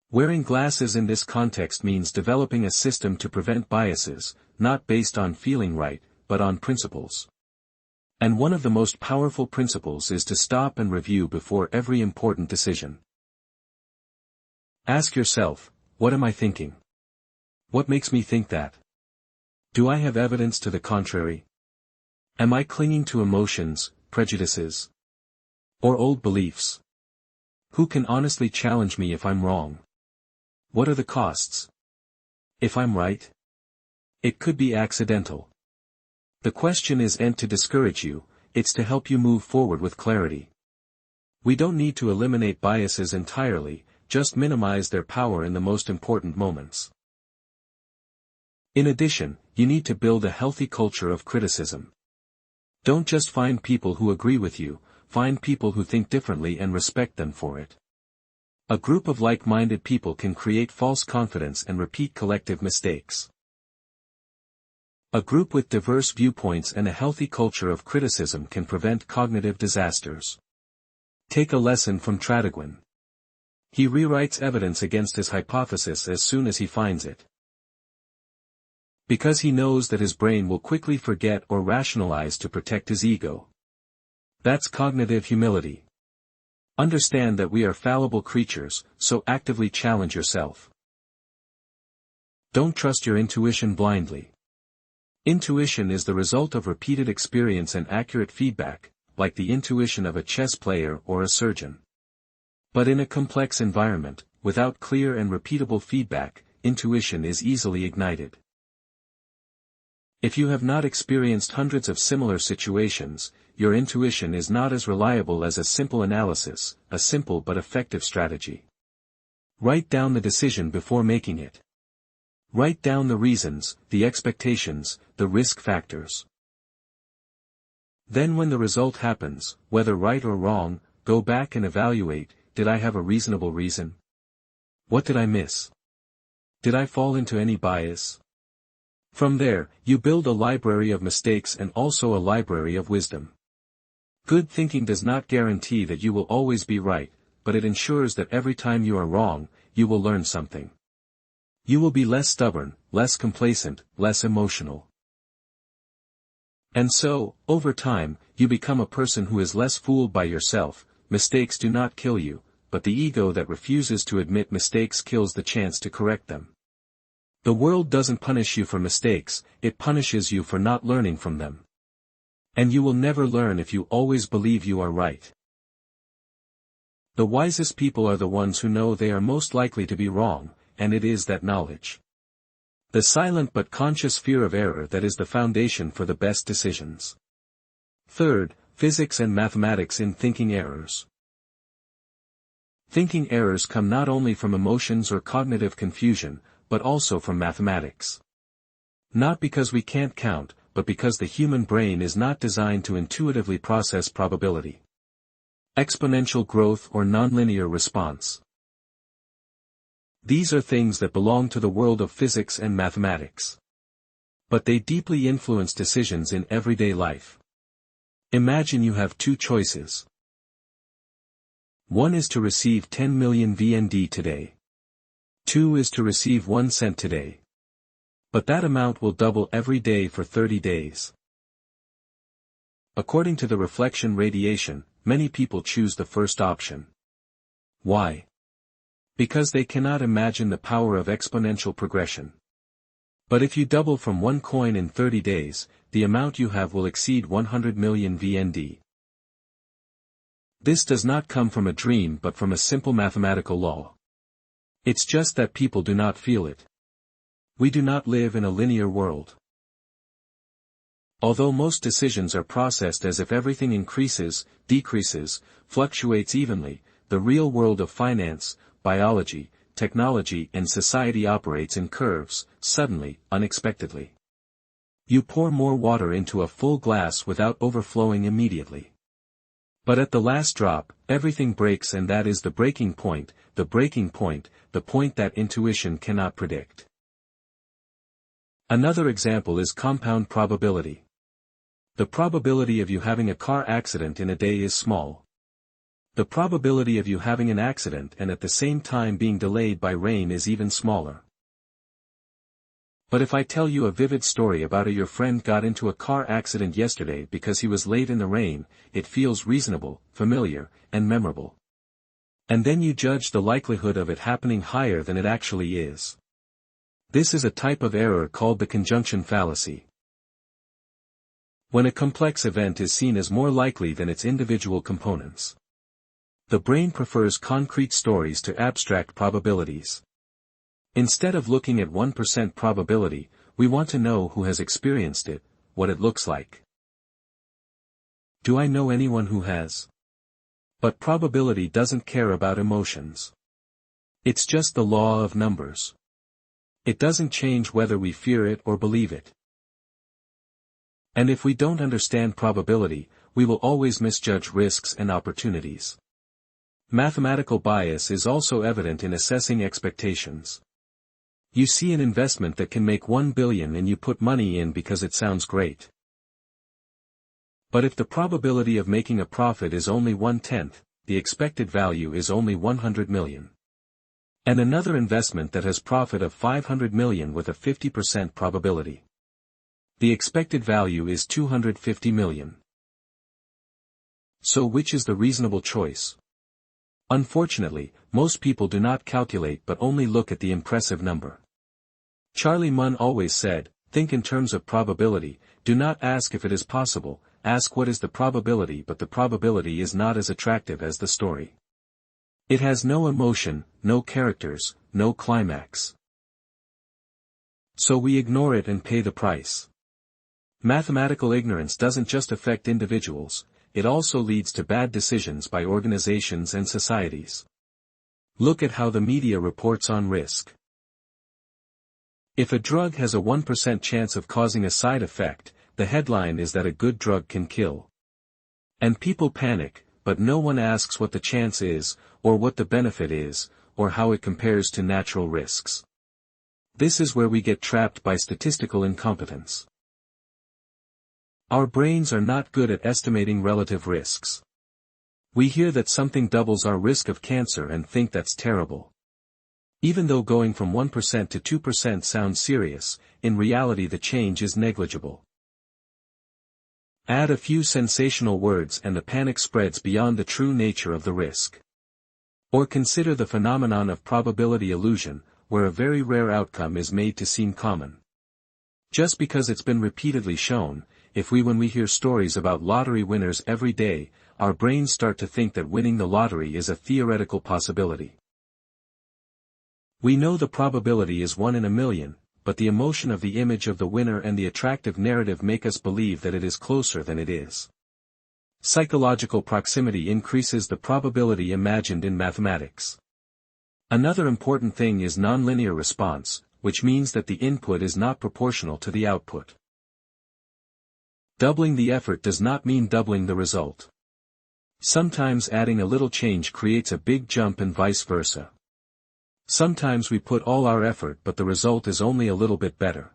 Wearing glasses in this context means developing a system to prevent biases, not based on feeling right, but on principles. And one of the most powerful principles is to stop and review before every important decision. Ask yourself, what am I thinking? What makes me think that? Do I have evidence to the contrary? Am I clinging to emotions, prejudices, or old beliefs? Who can honestly challenge me if I'm wrong? What are the costs? If I'm right? It could be accidental. The question isn't to discourage you, it's to help you move forward with clarity. We don't need to eliminate biases entirely, just minimize their power in the most important moments. In addition, you need to build a healthy culture of criticism. Don't just find people who agree with you, find people who think differently and respect them for it. A group of like-minded people can create false confidence and repeat collective mistakes. A group with diverse viewpoints and a healthy culture of criticism can prevent cognitive disasters. Take a lesson from Darwin. He rewrites evidence against his hypothesis as soon as he finds it. Because he knows that his brain will quickly forget or rationalize to protect his ego. That's cognitive humility. Understand that we are fallible creatures, so actively challenge yourself. Don't trust your intuition blindly. Intuition is the result of repeated experience and accurate feedback, like the intuition of a chess player or a surgeon. But in a complex environment, without clear and repeatable feedback, intuition is easily ignited. If you have not experienced hundreds of similar situations, your intuition is not as reliable as a simple analysis, a simple but effective strategy. Write down the decision before making it. Write down the reasons, the expectations, the risk factors. Then when the result happens, whether right or wrong, go back and evaluate, did I have a reasonable reason? What did I miss? Did I fall into any bias? From there, you build a library of mistakes and also a library of wisdom. Good thinking does not guarantee that you will always be right, but it ensures that every time you are wrong, you will learn something. You will be less stubborn, less complacent, less emotional. And so, over time, you become a person who is less fooled by yourself. Mistakes do not kill you, but the ego that refuses to admit mistakes kills the chance to correct them. The world doesn't punish you for mistakes, it punishes you for not learning from them. And you will never learn if you always believe you are right. The wisest people are the ones who know they are most likely to be wrong, and it is that knowledge. The silent but conscious fear of error that is the foundation for the best decisions. Third, physics and mathematics in thinking errors. Thinking errors come not only from emotions or cognitive confusion, but also from mathematics. Not because we can't count, but because the human brain is not designed to intuitively process probability. Exponential growth or nonlinear response. These are things that belong to the world of physics and mathematics. But they deeply influence decisions in everyday life. Imagine you have two choices. One is to receive 10 million VND today. Two is to receive 1 cent today. But that amount will double every day for 30 days. According to the reflection radiation, many people choose the first option. Why? Because they cannot imagine the power of exponential progression. But if you double from 1 coin in 30 days, the amount you have will exceed 100 million VND. This does not come from a dream but from a simple mathematical law. It's just that people do not feel it. We do not live in a linear world. Although most decisions are processed as if everything increases, decreases, fluctuates evenly, the real world of finance, biology, technology and society operates in curves, suddenly, unexpectedly. You pour more water into a full glass without overflowing immediately. But at the last drop, everything breaks, and that is the breaking point, the point that intuition cannot predict. Another example is compound probability. The probability of you having a car accident in a day is small. The probability of you having an accident and at the same time being delayed by rain is even smaller. But if I tell you a vivid story about your friend got into a car accident yesterday because he was late in the rain, it feels reasonable, familiar, and memorable. And then you judge the likelihood of it happening higher than it actually is. This is a type of error called the conjunction fallacy. When a complex event is seen as more likely than its individual components, the brain prefers concrete stories to abstract probabilities. Instead of looking at 1% probability, we want to know who has experienced it, what it looks like. Do I know anyone who has? But probability doesn't care about emotions. It's just the law of numbers. It doesn't change whether we fear it or believe it. And if we don't understand probability, we will always misjudge risks and opportunities. Mathematical bias is also evident in assessing expectations. You see an investment that can make 1 billion and you put money in because it sounds great. But if the probability of making a profit is only 1/10, the expected value is only 100 million. And another investment that has profit of 500 million with a 50% probability. The expected value is 250 million. So which is the reasonable choice? Unfortunately, most people do not calculate but only look at the impressive number. Charlie Munger always said, think in terms of probability, do not ask if it is possible, ask what is the probability, but the probability is not as attractive as the story. It has no emotion, no characters, no climax. So we ignore it and pay the price. Mathematical ignorance doesn't just affect individuals, it also leads to bad decisions by organizations and societies. Look at how the media reports on risk. If a drug has a 1% chance of causing a side effect, the headline is that a good drug can kill. And people panic, but no one asks what the chance is, or what the benefit is, or how it compares to natural risks. This is where we get trapped by statistical incompetence. Our brains are not good at estimating relative risks. We hear that something doubles our risk of cancer and think that's terrible. Even though going from 1% to 2% sounds serious, in reality the change is negligible. Add a few sensational words and the panic spreads beyond the true nature of the risk. Or consider the phenomenon of probability illusion, where a very rare outcome is made to seem common. Just because it's been repeatedly shown, when we hear stories about lottery winners every day, our brains start to think that winning the lottery is a theoretical possibility. We know the probability is 1 in a million, but the emotion of the image of the winner and the attractive narrative make us believe that it is closer than it is. Psychological proximity increases the probability imagined in mathematics. Another important thing is nonlinear response, which means that the input is not proportional to the output. Doubling the effort does not mean doubling the result. Sometimes adding a little change creates a big jump and vice versa. Sometimes we put all our effort but the result is only a little bit better.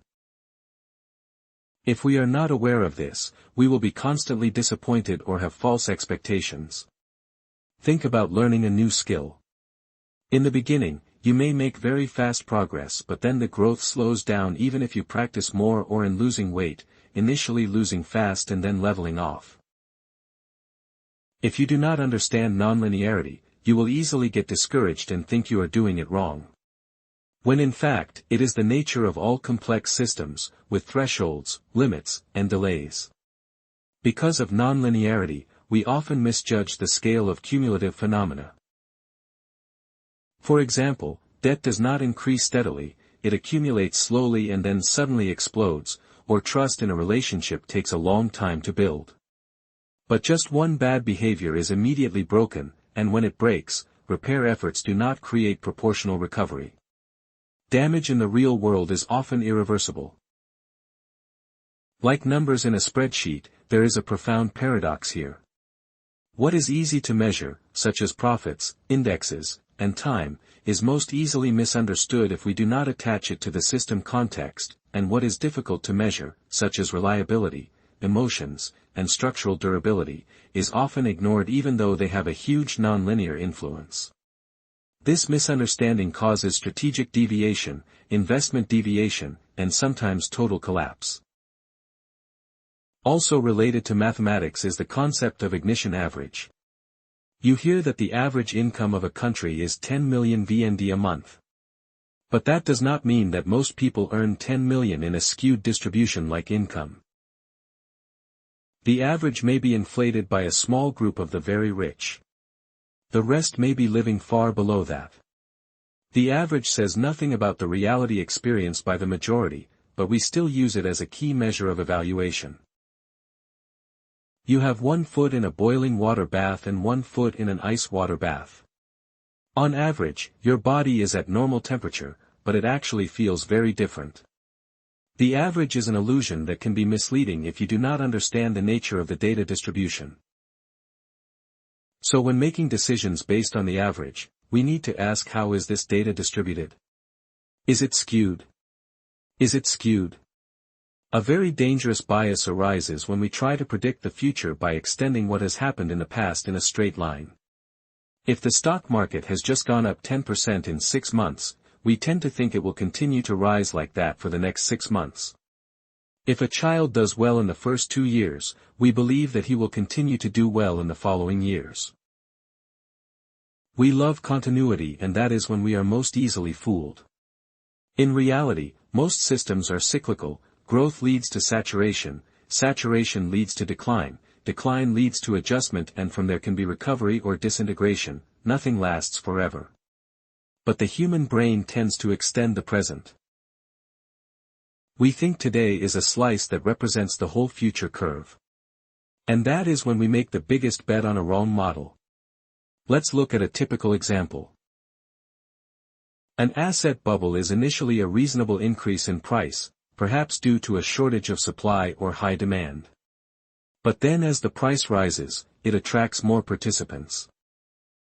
If we are not aware of this, we will be constantly disappointed or have false expectations. Think about learning a new skill. In the beginning, you may make very fast progress, but then the growth slows down even if you practice more, or in losing weight, initially losing fast and then leveling off. If you do not understand nonlinearity, you will easily get discouraged and think you are doing it wrong. When in fact, it is the nature of all complex systems, with thresholds, limits, and delays. Because of nonlinearity, we often misjudge the scale of cumulative phenomena. For example, debt does not increase steadily, it accumulates slowly and then suddenly explodes, or trust in a relationship takes a long time to build. But just one bad behavior is immediately broken, and when it breaks, repair efforts do not create proportional recovery. Damage in the real world is often irreversible. Like numbers in a spreadsheet, there is a profound paradox here. What is easy to measure, such as profits, indexes, and time, is most easily misunderstood if we do not attach it to the system context, and what is difficult to measure, such as reliability, emotions, and structural durability, is often ignored even though they have a huge nonlinear influence. This misunderstanding causes strategic deviation, investment deviation, and sometimes total collapse. Also related to mathematics is the concept of ignition average. You hear that the average income of a country is 10 million VND a month. But that does not mean that most people earn 10 million in a skewed distribution like income. The average may be inflated by a small group of the very rich. The rest may be living far below that. The average says nothing about the reality experienced by the majority, but we still use it as a key measure of evaluation. You have 1 foot in a boiling water bath and 1 foot in an ice water bath. On average, your body is at normal temperature, but it actually feels very different. The average is an illusion that can be misleading if you do not understand the nature of the data distribution. So when making decisions based on the average, we need to ask, how is this data distributed? Is it skewed? Is it skewed? A very dangerous bias arises when we try to predict the future by extending what has happened in the past in a straight line. If the stock market has just gone up 10% in 6 months, we tend to think it will continue to rise like that for the next 6 months. If a child does well in the first 2 years, we believe that he will continue to do well in the following years. We love continuity, and that is when we are most easily fooled. In reality, most systems are cyclical. Growth leads to saturation, saturation leads to decline, decline leads to adjustment, and from there can be recovery or disintegration. Nothing lasts forever. But the human brain tends to extend the present. We think today is a slice that represents the whole future curve. And that is when we make the biggest bet on a wrong model. Let's look at a typical example. An asset bubble is initially a reasonable increase in price, perhaps due to a shortage of supply or high demand. But then as the price rises, it attracts more participants.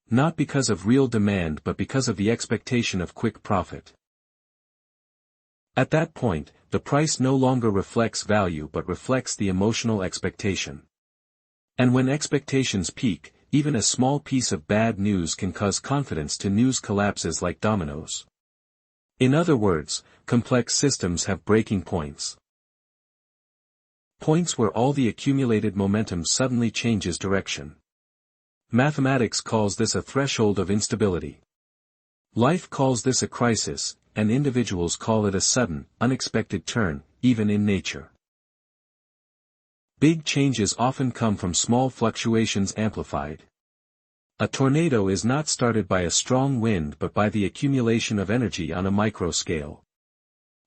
Not because of real demand but because of the expectation of quick profit. At that point, the price no longer reflects value but reflects the emotional expectation. And when expectations peak, even a small piece of bad news can cause confidence to news collapses like dominoes. In other words, complex systems have breaking points. Points where all the accumulated momentum suddenly changes direction. Mathematics calls this a threshold of instability. Life calls this a crisis, and individuals call it a sudden, unexpected turn, even in nature. Big changes often come from small fluctuations amplified. A tornado is not started by a strong wind but by the accumulation of energy on a micro scale.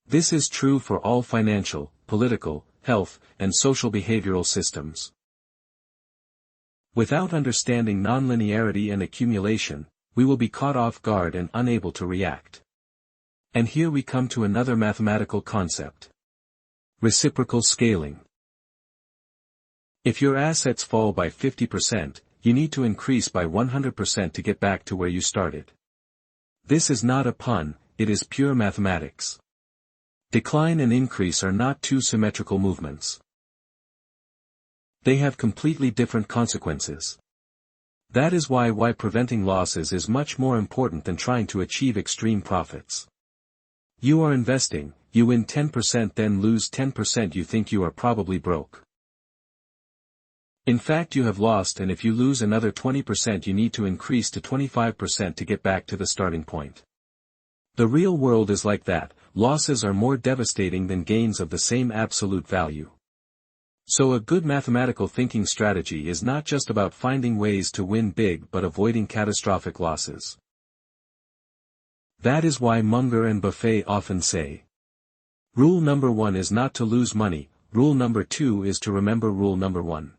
This is true for all financial, political, health, and social behavioral systems. Without understanding nonlinearity and accumulation, we will be caught off guard and unable to react. And here we come to another mathematical concept. Reciprocal scaling. If your assets fall by 50%, you need to increase by 100% to get back to where you started. This is not a pun, it is pure mathematics. Decline and increase are not two symmetrical movements. They have completely different consequences. That is why preventing losses is much more important than trying to achieve extreme profits. You are investing, you win 10% then lose 10%, you think you are probably broke. In fact you have lost, and if you lose another 20% you need to increase to 25% to get back to the starting point. The real world is like that, losses are more devastating than gains of the same absolute value. So a good mathematical thinking strategy is not just about finding ways to win big but avoiding catastrophic losses. That is why Munger and Buffet often say, rule number 1 is not to lose money, rule number 2 is to remember rule number 1.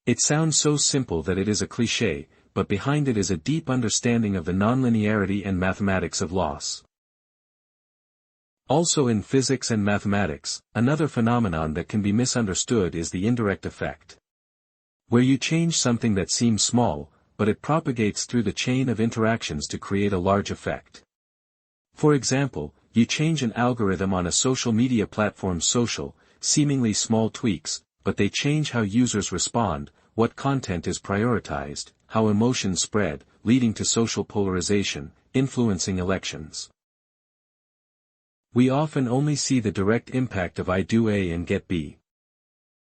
It sounds so simple that it is a cliché, but behind it is a deep understanding of the nonlinearity and mathematics of loss. Also in physics and mathematics, another phenomenon that can be misunderstood is the indirect effect. where you change something that seems small, but it propagates through the chain of interactions to create a large effect. For example, you change an algorithm on a social media platform, seemingly small tweaks, but they change how users respond, what content is prioritized, how emotions spread, leading to social polarization, influencing elections. We often only see the direct impact of I do A and get B.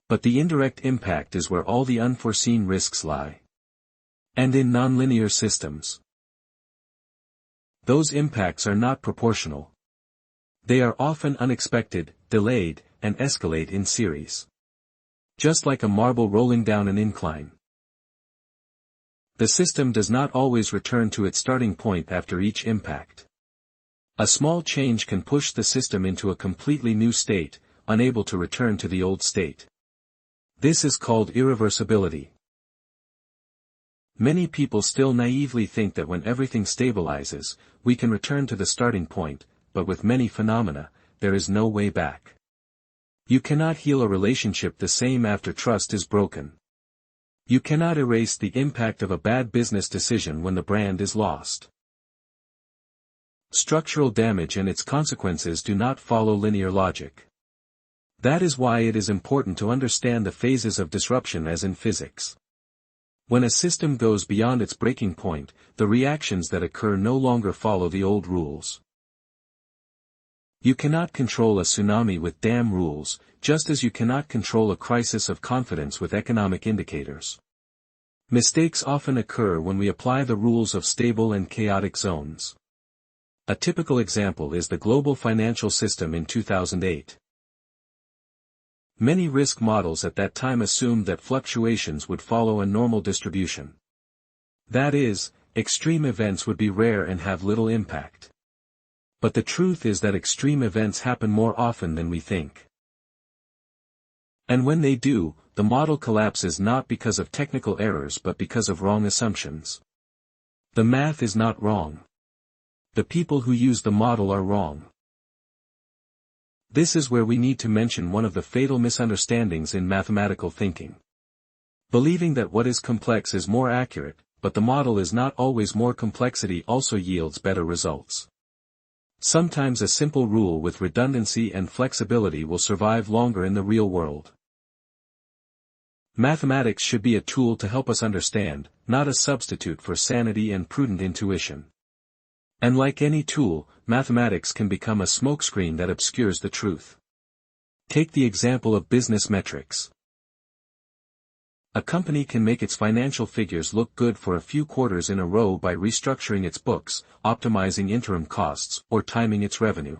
But the indirect impact is where all the unforeseen risks lie. And in nonlinear systems, those impacts are not proportional. They are often unexpected, delayed, and escalate in series. Just like a marble rolling down an incline. The system does not always return to its starting point after each impact. A small change can push the system into a completely new state, unable to return to the old state. This is called irreversibility. Many people still naively think that when everything stabilizes, we can return to the starting point, but with many phenomena, there is no way back. You cannot heal a relationship the same after trust is broken. You cannot erase the impact of a bad business decision when the brand is lost. Structural damage and its consequences do not follow linear logic. That is why it is important to understand the phases of disruption as in physics. When a system goes beyond its breaking point, the reactions that occur no longer follow the old rules. You cannot control a tsunami with dam rules, just as you cannot control a crisis of confidence with economic indicators. Mistakes often occur when we apply the rules of stable and chaotic zones. A typical example is the global financial system in 2008. Many risk models at that time assumed that fluctuations would follow a normal distribution. That is, extreme events would be rare and have little impact. But the truth is that extreme events happen more often than we think. And when they do, the model collapses not because of technical errors but because of wrong assumptions. The math is not wrong. The people who use the model are wrong. This is where we need to mention one of the fatal misunderstandings in mathematical thinking. Believing that what is complex is more accurate, but the model is not always more. Complexity also yields better results. Sometimes a simple rule with redundancy and flexibility will survive longer in the real world. Mathematics should be a tool to help us understand, not a substitute for sanity and prudent intuition. And like any tool, mathematics can become a smokescreen that obscures the truth. Take the example of business metrics. A company can make its financial figures look good for a few quarters in a row by restructuring its books, optimizing interim costs, or timing its revenue.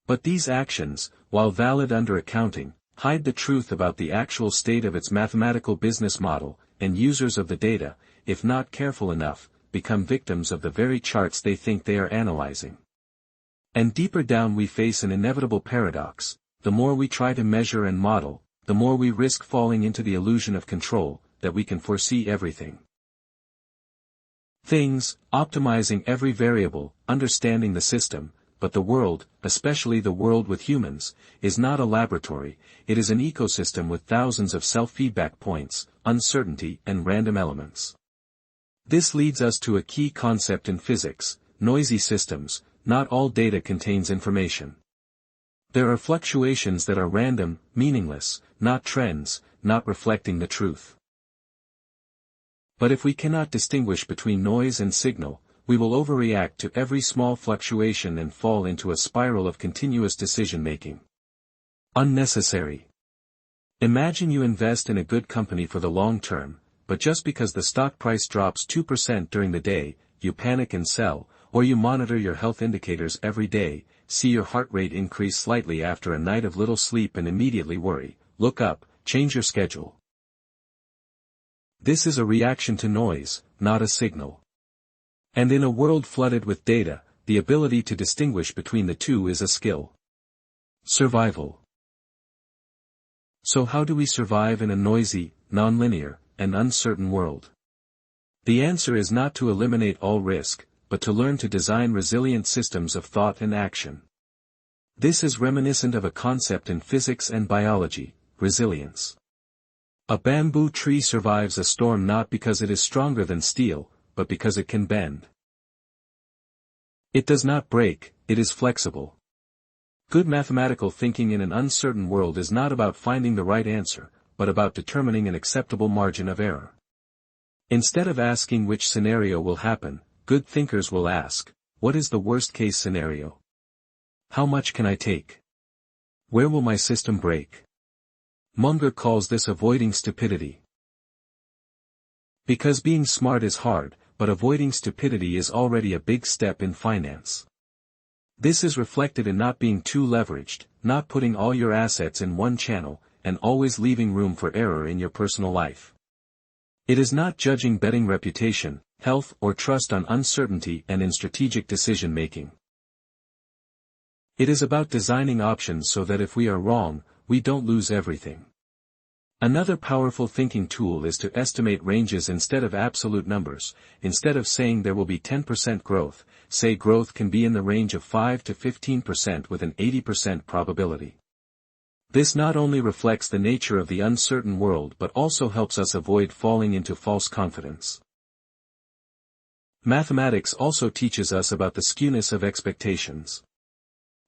But these actions, while valid under accounting, hide the truth about the actual state of its mathematical business model, and users of the data, if not careful enough, become victims of the very charts they think they are analyzing. And deeper down we face an inevitable paradox: the more we try to measure and model, the more we risk falling into the illusion of control, that we can foresee everything. Things, optimizing every variable, understanding the system, but the world, especially the world with humans, is not a laboratory, it is an ecosystem with thousands of self-feedback points, uncertainty and random elements. This leads us to a key concept in physics: noisy systems. Not all data contains information. There are fluctuations that are random, meaningless, not trends, not reflecting the truth. But if we cannot distinguish between noise and signal, we will overreact to every small fluctuation and fall into a spiral of continuous decision-making. Unnecessary. Imagine you invest in a good company for the long term, but just because the stock price drops 2% during the day, you panic and sell, or you monitor your health indicators every day, see your heart rate increase slightly after a night of little sleep and immediately worry, look up, change your schedule. This is a reaction to noise, not a signal. And in a world flooded with data, the ability to distinguish between the two is a skill. Survival. So how do we survive in a noisy, nonlinear, and uncertain world? The answer is not to eliminate all risk, but to learn to design resilient systems of thought and action. This is reminiscent of a concept in physics and biology: resilience. A bamboo tree survives a storm not because it is stronger than steel, but because it can bend. It does not break, it is flexible. Good mathematical thinking in an uncertain world is not about finding the right answer, but about determining an acceptable margin of error. Instead of asking which scenario will happen, good thinkers will ask, what is the worst-case scenario? How much can I take? Where will my system break? Munger calls this avoiding stupidity. Because being smart is hard, but avoiding stupidity is already a big step in finance. This is reflected in not being too leveraged, not putting all your assets in one channel, and always leaving room for error in your personal life. It is not judging betting reputation, health or trust on uncertainty and in strategic decision-making. It is about designing options so that if we are wrong, we don't lose everything. Another powerful thinking tool is to estimate ranges instead of absolute numbers. Instead of saying there will be 10% growth, say growth can be in the range of 5 to 15% with an 80% probability. This not only reflects the nature of the uncertain world but also helps us avoid falling into false confidence. Mathematics also teaches us about the skewness of expectations.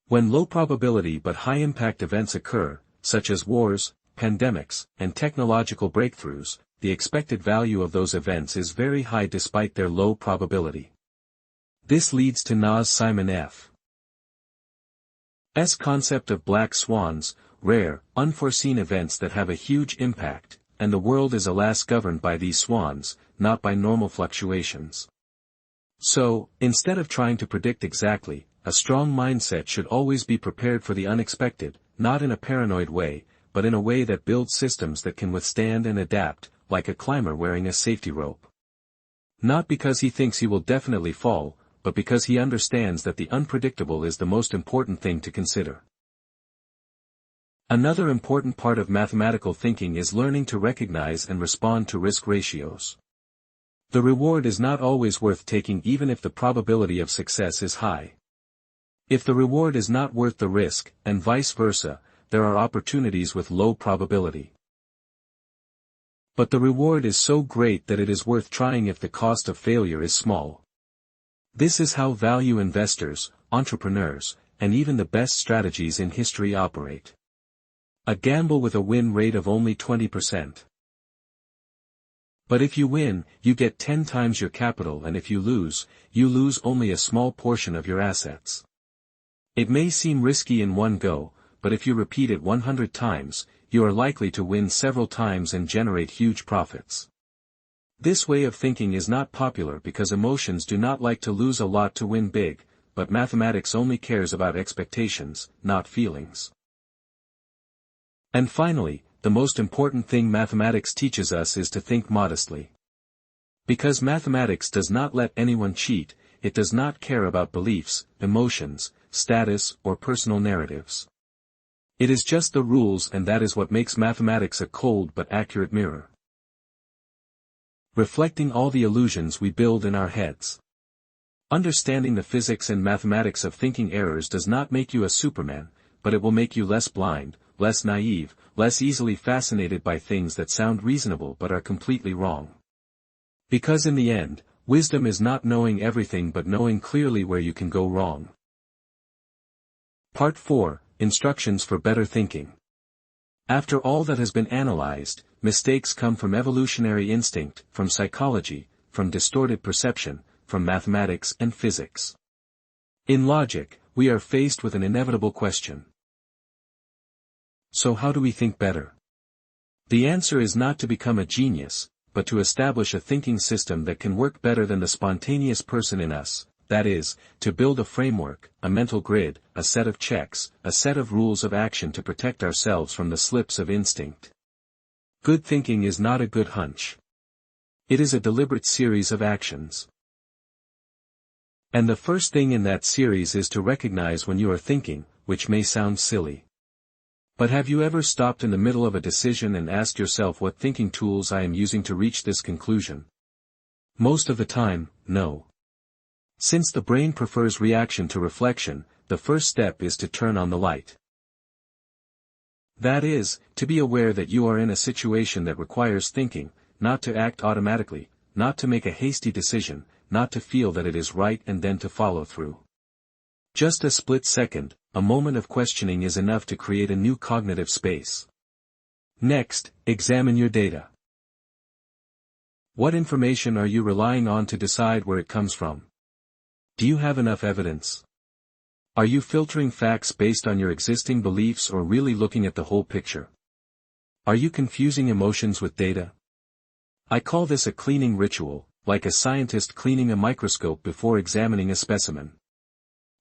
When low probability but high impact events occur, such as wars, pandemics, and technological breakthroughs, the expected value of those events is very high despite their low probability. This leads to Simon F. S. concept of black swans, rare, unforeseen events that have a huge impact, and the world is alas governed by these swans, not by normal fluctuations. So, instead of trying to predict exactly, a strong mindset should always be prepared for the unexpected, not in a paranoid way, but in a way that builds systems that can withstand and adapt, like a climber wearing a safety rope. Not because he thinks he will definitely fall, but because he understands that the unpredictable is the most important thing to consider. Another important part of mathematical thinking is learning to recognize and respond to risk ratios. The reward is not always worth taking even if the probability of success is high. If the reward is not worth the risk, and vice versa, there are opportunities with low probability. But the reward is so great that it is worth trying if the cost of failure is small. This is how value investors, entrepreneurs, and even the best strategies in history operate. A gamble with a win rate of only 20%. But if you win, you get 10 times your capital, and if you lose only a small portion of your assets. It may seem risky in one go, but if you repeat it 100 times, you are likely to win several times and generate huge profits. This way of thinking is not popular because emotions do not like to lose a lot to win big, but mathematics only cares about expectations, not feelings. And finally, the most important thing mathematics teaches us is to think modestly. Because mathematics does not let anyone cheat, it does not care about beliefs, emotions, status, or personal narratives. It is just the rules, and that is what makes mathematics a cold but accurate mirror. Reflecting all the illusions we build in our heads. Understanding the physics and mathematics of thinking errors does not make you a Superman, but it will make you less blind, less naive, less easily fascinated by things that sound reasonable but are completely wrong. Because in the end, wisdom is not knowing everything but knowing clearly where you can go wrong. Part 4, Instructions for Better Thinking. After all that has been analyzed, mistakes come from evolutionary instinct, from psychology, from distorted perception, from mathematics and physics. In logic, we are faced with an inevitable question. So how do we think better? The answer is not to become a genius, but to establish a thinking system that can work better than the spontaneous person in us, that is, to build a framework, a mental grid, a set of checks, a set of rules of action to protect ourselves from the slips of instinct. Good thinking is not a good hunch. It is a deliberate series of actions. And the first thing in that series is to recognize when you are thinking, which may sound silly. But have you ever stopped in the middle of a decision and asked yourself what thinking tools I am using to reach this conclusion? Most of the time, no. Since the brain prefers reaction to reflection, the first step is to turn on the light. That is, to be aware that you are in a situation that requires thinking, not to act automatically, not to make a hasty decision, not to feel that it is right and then to follow through. Just a split second, a moment of questioning is enough to create a new cognitive space. Next, examine your data. What information are you relying on to decide where it comes from? Do you have enough evidence? Are you filtering facts based on your existing beliefs or really looking at the whole picture? Are you confusing emotions with data? I call this a cleaning ritual, like a scientist cleaning a microscope before examining a specimen.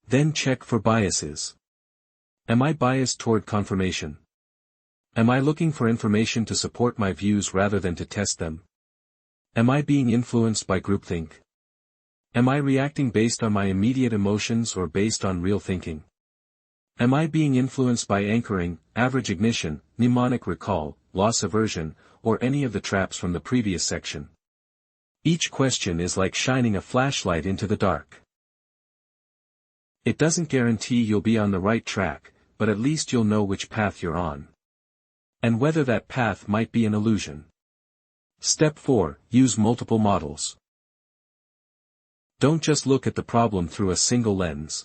Then check for biases. Am I biased toward confirmation? Am I looking for information to support my views rather than to test them? Am I being influenced by groupthink? Am I reacting based on my immediate emotions or based on real thinking? Am I being influenced by anchoring, average ignition, mnemonic recall, loss aversion, or any of the traps from the previous section? Each question is like shining a flashlight into the dark. It doesn't guarantee you'll be on the right track, but at least you'll know which path you're on. And whether that path might be an illusion. Step 4. Use multiple models. Don't just look at the problem through a single lens.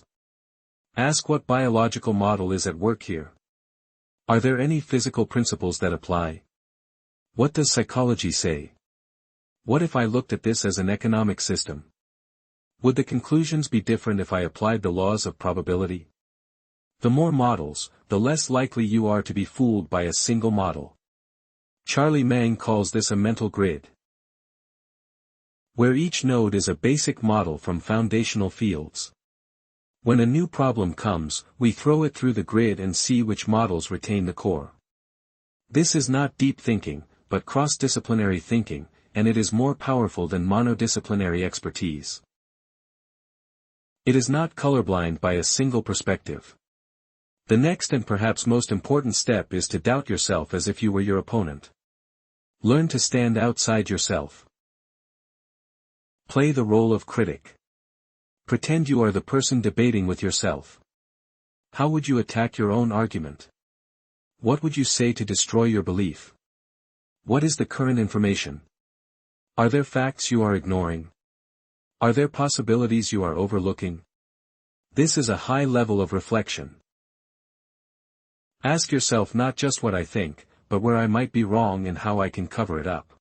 Ask what biological model is at work here. Are there any physical principles that apply? What does psychology say? What if I looked at this as an economic system? Would the conclusions be different if I applied the laws of probability? The more models, the less likely you are to be fooled by a single model. Charlie Munger calls this a mental grid, where each node is a basic model from foundational fields. When a new problem comes, we throw it through the grid and see which models retain the core. This is not deep thinking, but cross-disciplinary thinking, and it is more powerful than monodisciplinary expertise. It is not colorblind by a single perspective. The next and perhaps most important step is to doubt yourself as if you were your opponent. Learn to stand outside yourself. Play the role of critic. Pretend you are the person debating with yourself. How would you attack your own argument? What would you say to destroy your belief? What is the current information? Are there facts you are ignoring? Are there possibilities you are overlooking? This is a high level of reflection. Ask yourself not just what I think, but where I might be wrong and how I can cover it up.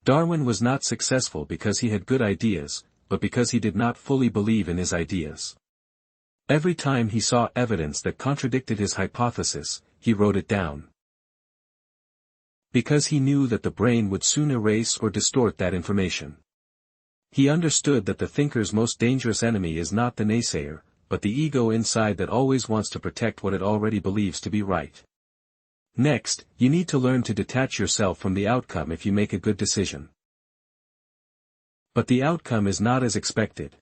Darwin was not successful because he had good ideas, but because he did not fully believe in his ideas. Every time he saw evidence that contradicted his hypothesis, he wrote it down. Because he knew that the brain would soon erase or distort that information. He understood that the thinker's most dangerous enemy is not the naysayer, but the ego inside that always wants to protect what it already believes to be right. Next, you need to learn to detach yourself from the outcome if you make a good decision. But the outcome is not as expected.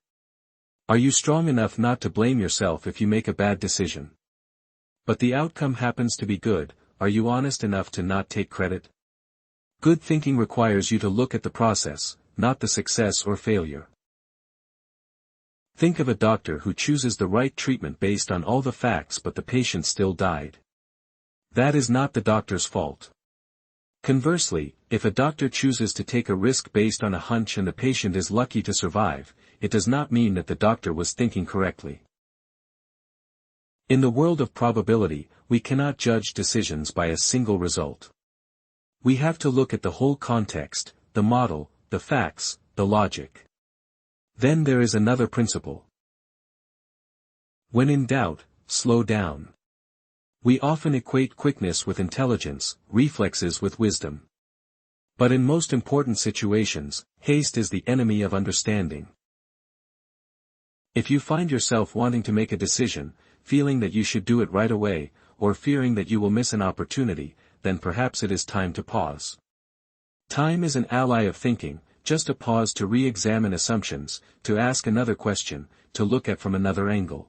Are you strong enough not to blame yourself if you make a bad decision? But the outcome happens to be good, are you honest enough to not take credit? Good thinking requires you to look at the process, not the success or failure. Think of a doctor who chooses the right treatment based on all the facts but the patient still died. That is not the doctor's fault. Conversely, if a doctor chooses to take a risk based on a hunch and the patient is lucky to survive, it does not mean that the doctor was thinking correctly. In the world of probability, we cannot judge decisions by a single result. We have to look at the whole context, the model, the facts, the logic. Then there is another principle. When in doubt, slow down. We often equate quickness with intelligence, reflexes with wisdom. But in most important situations, haste is the enemy of understanding. If you find yourself wanting to make a decision, feeling that you should do it right away, or fearing that you will miss an opportunity, then perhaps it is time to pause. Time is an ally of thinking, just a pause to re-examine assumptions, to ask another question, to look at from another angle.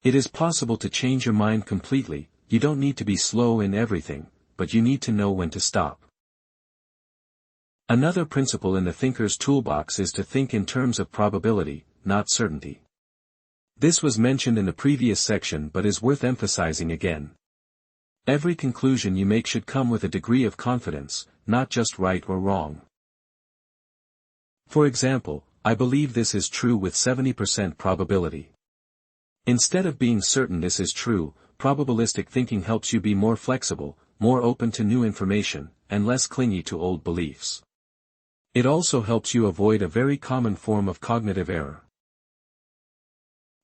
It is possible to change your mind completely. You don't need to be slow in everything, but you need to know when to stop. Another principle in the thinker's toolbox is to think in terms of probability, not certainty. This was mentioned in the previous section but is worth emphasizing again. Every conclusion you make should come with a degree of confidence, not just right or wrong. For example, I believe this is true with 70% probability. Instead of being certain this is true, probabilistic thinking helps you be more flexible, more open to new information, and less clingy to old beliefs. It also helps you avoid a very common form of cognitive error.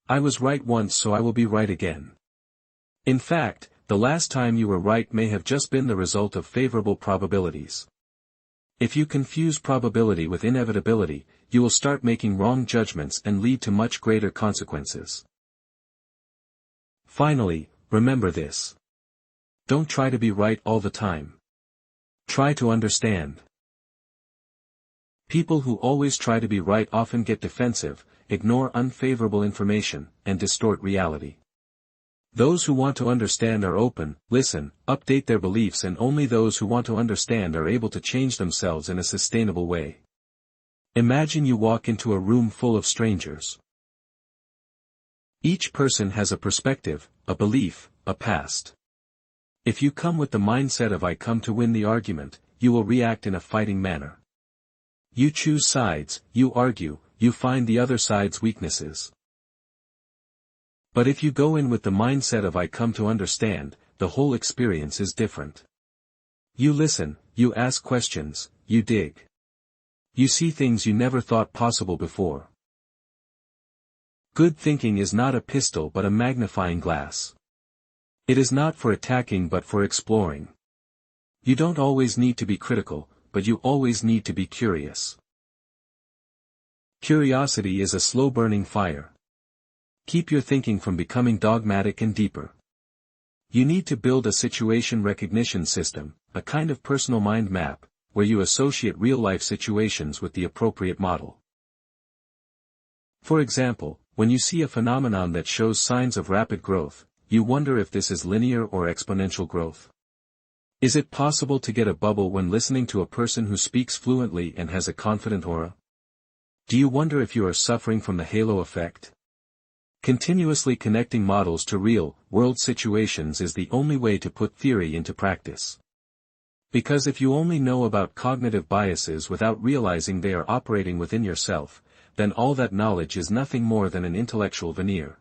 I was right once, so I will be right again. In fact, the last time you were right may have just been the result of favorable probabilities. If you confuse probability with inevitability, you will start making wrong judgments and lead to much greater consequences. Finally, remember this. Don't try to be right all the time. Try to understand. People who always try to be right often get defensive, ignore unfavorable information, and distort reality. Those who want to understand are open, listen, update their beliefs, and only those who want to understand are able to change themselves in a sustainable way. Imagine you walk into a room full of strangers. Each person has a perspective, a belief, a past. If you come with the mindset of I come to win the argument, you will react in a fighting manner. You choose sides, you argue, you find the other side's weaknesses. But if you go in with the mindset of I come to understand, the whole experience is different. You listen, you ask questions, you dig. You see things you never thought possible before. Good thinking is not a pistol but a magnifying glass. It is not for attacking but for exploring. You don't always need to be critical, but you always need to be curious. Curiosity is a slow-burning fire. Keep your thinking from becoming dogmatic and deeper. You need to build a situation recognition system, a kind of personal mind map, where you associate real-life situations with the appropriate model. For example, when you see a phenomenon that shows signs of rapid growth, you wonder if this is linear or exponential growth. Is it possible to get a bubble when listening to a person who speaks fluently and has a confident aura? Do you wonder if you are suffering from the halo effect? Continuously connecting models to real-world situations is the only way to put theory into practice. Because if you only know about cognitive biases without realizing they are operating within yourself, then all that knowledge is nothing more than an intellectual veneer.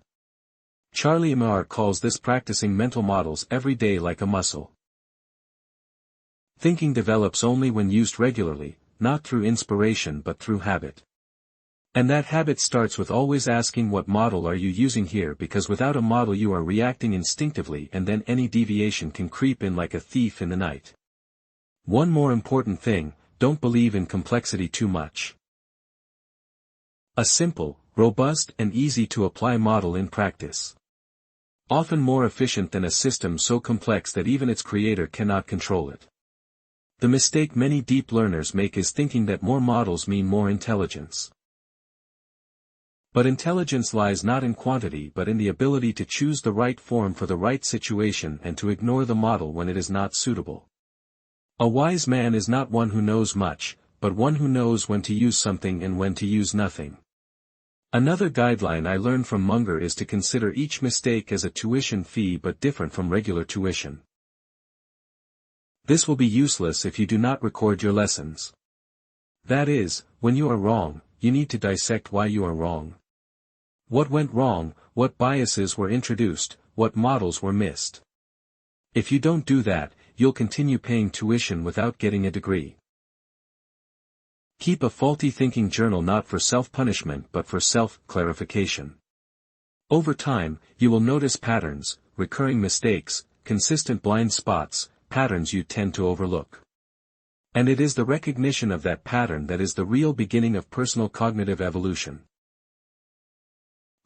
Charlie Munger calls this practicing mental models every day like a muscle. Thinking develops only when used regularly, not through inspiration but through habit. And that habit starts with always asking what model are you using here, because without a model you are reacting instinctively and then any deviation can creep in like a thief in the night. One more important thing, don't believe in complexity too much. A simple, robust and easy to apply model in practice. Often more efficient than a system so complex that even its creator cannot control it. The mistake many deep learners make is thinking that more models mean more intelligence. But intelligence lies not in quantity but in the ability to choose the right form for the right situation and to ignore the model when it is not suitable. A wise man is not one who knows much, but one who knows when to use something and when to use nothing. Another guideline I learned from Munger is to consider each mistake as a tuition fee but different from regular tuition. This will be useless if you do not record your lessons. That is, when you are wrong, you need to dissect why you are wrong. What went wrong, what biases were introduced, what models were missed. If you don't do that, you'll continue paying tuition without getting a degree. Keep a faulty thinking journal not for self-punishment but for self-clarification. Over time, you will notice patterns, recurring mistakes, consistent blind spots, patterns you tend to overlook. And it is the recognition of that pattern that is the real beginning of personal cognitive evolution.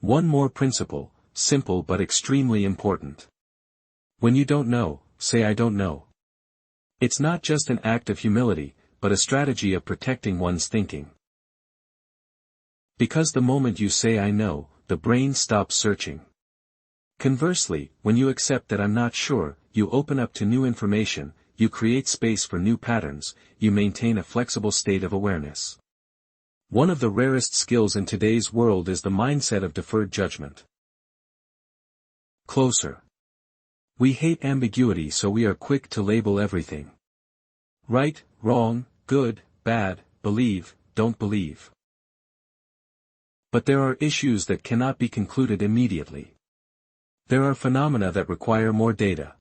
One more principle, simple but extremely important. When you don't know, say I don't know. It's not just an act of humility, but a strategy of protecting one's thinking. Because the moment you say I know, the brain stops searching. Conversely, when you accept that I'm not sure, you open up to new information, you create space for new patterns, you maintain a flexible state of awareness. One of the rarest skills in today's world is the mindset of deferred judgment. Closer. We hate ambiguity, so we are quick to label everything. Right, wrong, good, bad, believe, don't believe. But there are issues that cannot be concluded immediately. There are phenomena that require more data.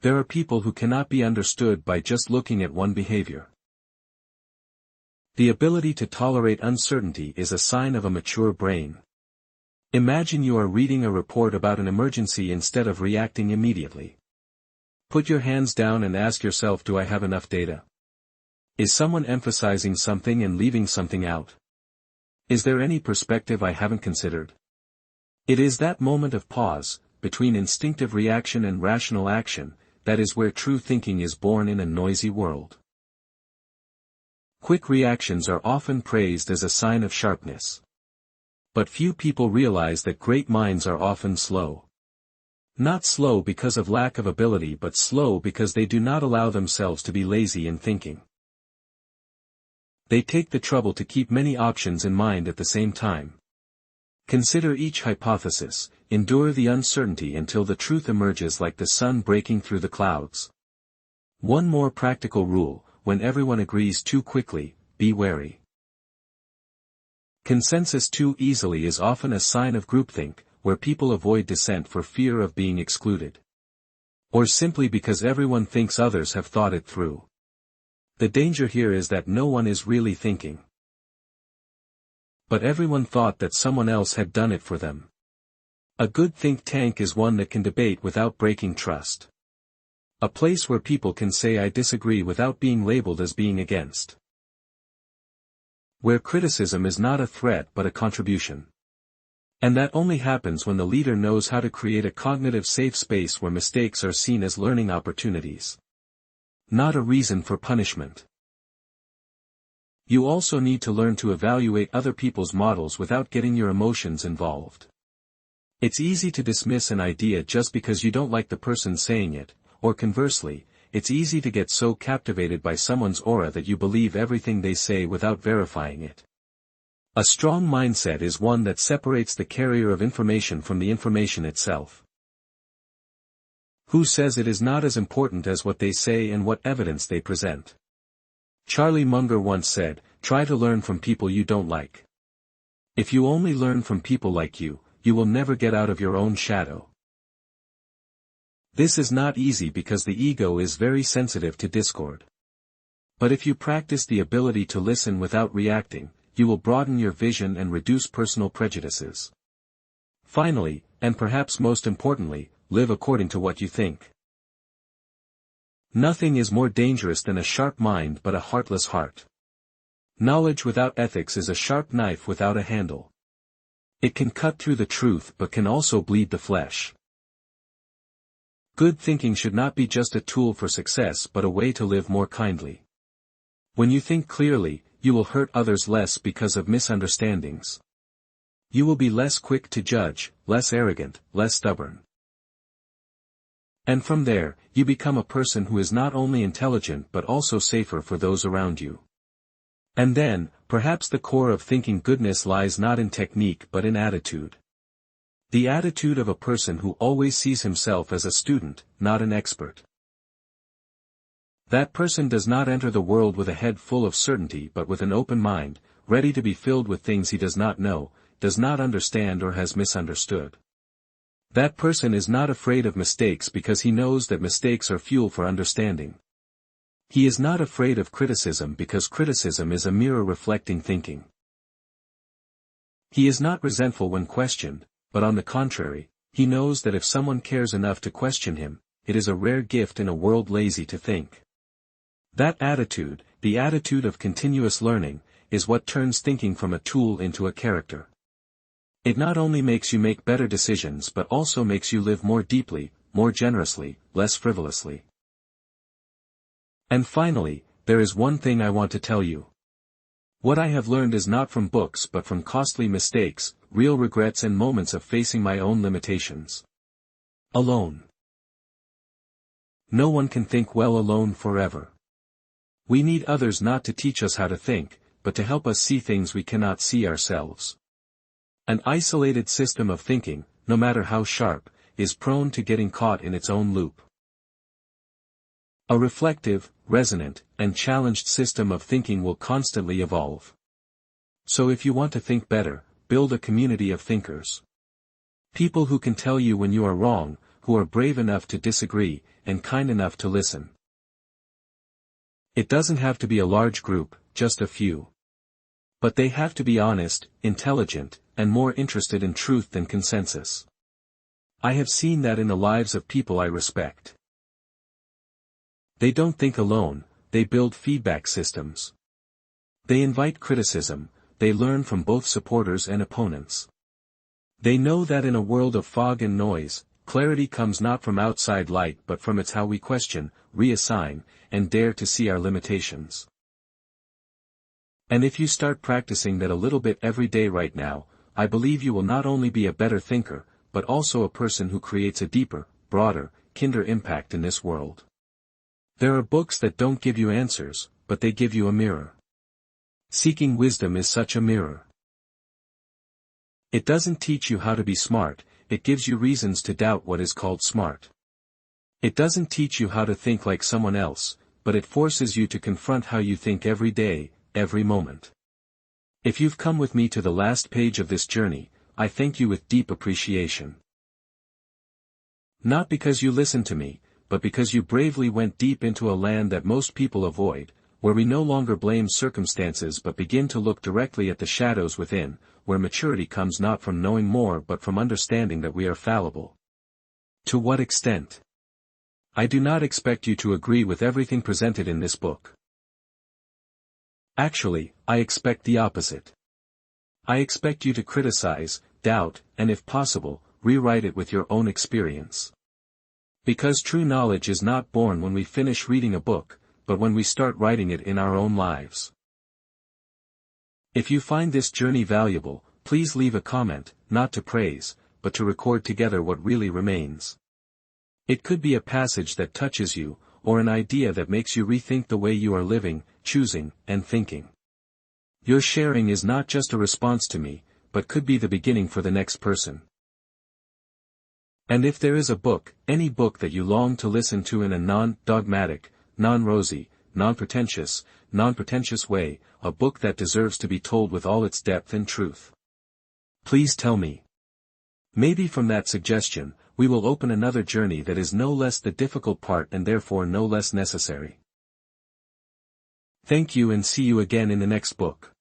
There are people who cannot be understood by just looking at one behavior. The ability to tolerate uncertainty is a sign of a mature brain. Imagine you are reading a report about an emergency instead of reacting immediately. Put your hands down and ask yourself, do I have enough data? Is someone emphasizing something and leaving something out? Is there any perspective I haven't considered? It is that moment of pause, between instinctive reaction and rational action, that is where true thinking is born in a noisy world. Quick reactions are often praised as a sign of sharpness. But few people realize that great minds are often slow. Not slow because of lack of ability, but slow because they do not allow themselves to be lazy in thinking. They take the trouble to keep many options in mind at the same time. Consider each hypothesis, endure the uncertainty until the truth emerges like the sun breaking through the clouds. One more practical rule: when everyone agrees too quickly, be wary. Consensus too easily is often a sign of groupthink, where people avoid dissent for fear of being excluded. Or simply because everyone thinks others have thought it through. The danger here is that no one is really thinking. But everyone thought that someone else had done it for them. A good think tank is one that can debate without breaking trust. A place where people can say I disagree without being labeled as being against. Where criticism is not a threat but a contribution. And that only happens when the leader knows how to create a cognitive safe space where mistakes are seen as learning opportunities. Not a reason for punishment. You also need to learn to evaluate other people's models without getting your emotions involved. It's easy to dismiss an idea just because you don't like the person saying it, or conversely, it's easy to get so captivated by someone's aura that you believe everything they say without verifying it. A strong mindset is one that separates the carrier of information from the information itself. Who says it is not as important as what they say and what evidence they present? Charlie Munger once said, try to learn from people you don't like. If you only learn from people like you will never get out of your own shadow. This is not easy because the ego is very sensitive to discord. But if you practice the ability to listen without reacting, you will broaden your vision and reduce personal prejudices. Finally, and perhaps most importantly, live according to what you think. Nothing is more dangerous than a sharp mind but a heartless heart. Knowledge without ethics is a sharp knife without a handle. It can cut through the truth but can also bleed the flesh. Good thinking should not be just a tool for success but a way to live more kindly. When you think clearly, you will hurt others less because of misunderstandings. You will be less quick to judge, less arrogant, less stubborn. And from there, you become a person who is not only intelligent but also safer for those around you. And then, perhaps the core of thinking goodness lies not in technique but in attitude. The attitude of a person who always sees himself as a student, not an expert. That person does not enter the world with a head full of certainty but with an open mind, ready to be filled with things he does not know, does not understand or has misunderstood. That person is not afraid of mistakes because he knows that mistakes are fuel for understanding. He is not afraid of criticism because criticism is a mirror reflecting thinking. He is not resentful when questioned, but on the contrary, he knows that if someone cares enough to question him, it is a rare gift in a world lazy to think. That attitude, the attitude of continuous learning, is what turns thinking from a tool into a character. It not only makes you make better decisions but also makes you live more deeply, more generously, less frivolously. And finally, there is one thing I want to tell you. What I have learned is not from books but from costly mistakes, real regrets and moments of facing my own limitations. Alone. No one can think well alone forever. We need others not to teach us how to think, but to help us see things we cannot see ourselves. An isolated system of thinking, no matter how sharp, is prone to getting caught in its own loop. A reflective, resonant, and challenged system of thinking will constantly evolve. So if you want to think better, build a community of thinkers. People who can tell you when you are wrong, who are brave enough to disagree, and kind enough to listen. It doesn't have to be a large group, just a few. But they have to be honest, intelligent, and more interested in truth than consensus. I have seen that in the lives of people I respect. They don't think alone, they build feedback systems. They invite criticism, they learn from both supporters and opponents. They know that in a world of fog and noise, clarity comes not from outside light but from it's how we question, reassign, and dare to see our limitations. And if you start practicing that a little bit every day right now, I believe you will not only be a better thinker, but also a person who creates a deeper, broader, kinder impact in this world. There are books that don't give you answers, but they give you a mirror. Seeking wisdom is such a mirror. It doesn't teach you how to be smart, it gives you reasons to doubt what is called smart. It doesn't teach you how to think like someone else, but it forces you to confront how you think every day, every moment. If you've come with me to the last page of this journey, I thank you with deep appreciation. Not because you listened to me, but because you bravely went deep into a land that most people avoid, where we no longer blame circumstances but begin to look directly at the shadows within, where maturity comes not from knowing more but from understanding that we are fallible. To what extent? I do not expect you to agree with everything presented in this book. Actually, I expect the opposite. I expect you to criticize, doubt, and if possible, rewrite it with your own experience. Because true knowledge is not born when we finish reading a book, but when we start writing it in our own lives. If you find this journey valuable, please leave a comment, not to praise, but to record together what really remains. It could be a passage that touches you, or an idea that makes you rethink the way you are living, choosing, and thinking. Your sharing is not just a response to me, but could be the beginning for the next person. And if there is a book, any book that you long to listen to in a non-dogmatic, non-rosy, non-pretentious way, a book that deserves to be told with all its depth and truth, please tell me. Maybe from that suggestion, we will open another journey that is no less the difficult part and therefore no less necessary. Thank you and see you again in the next book.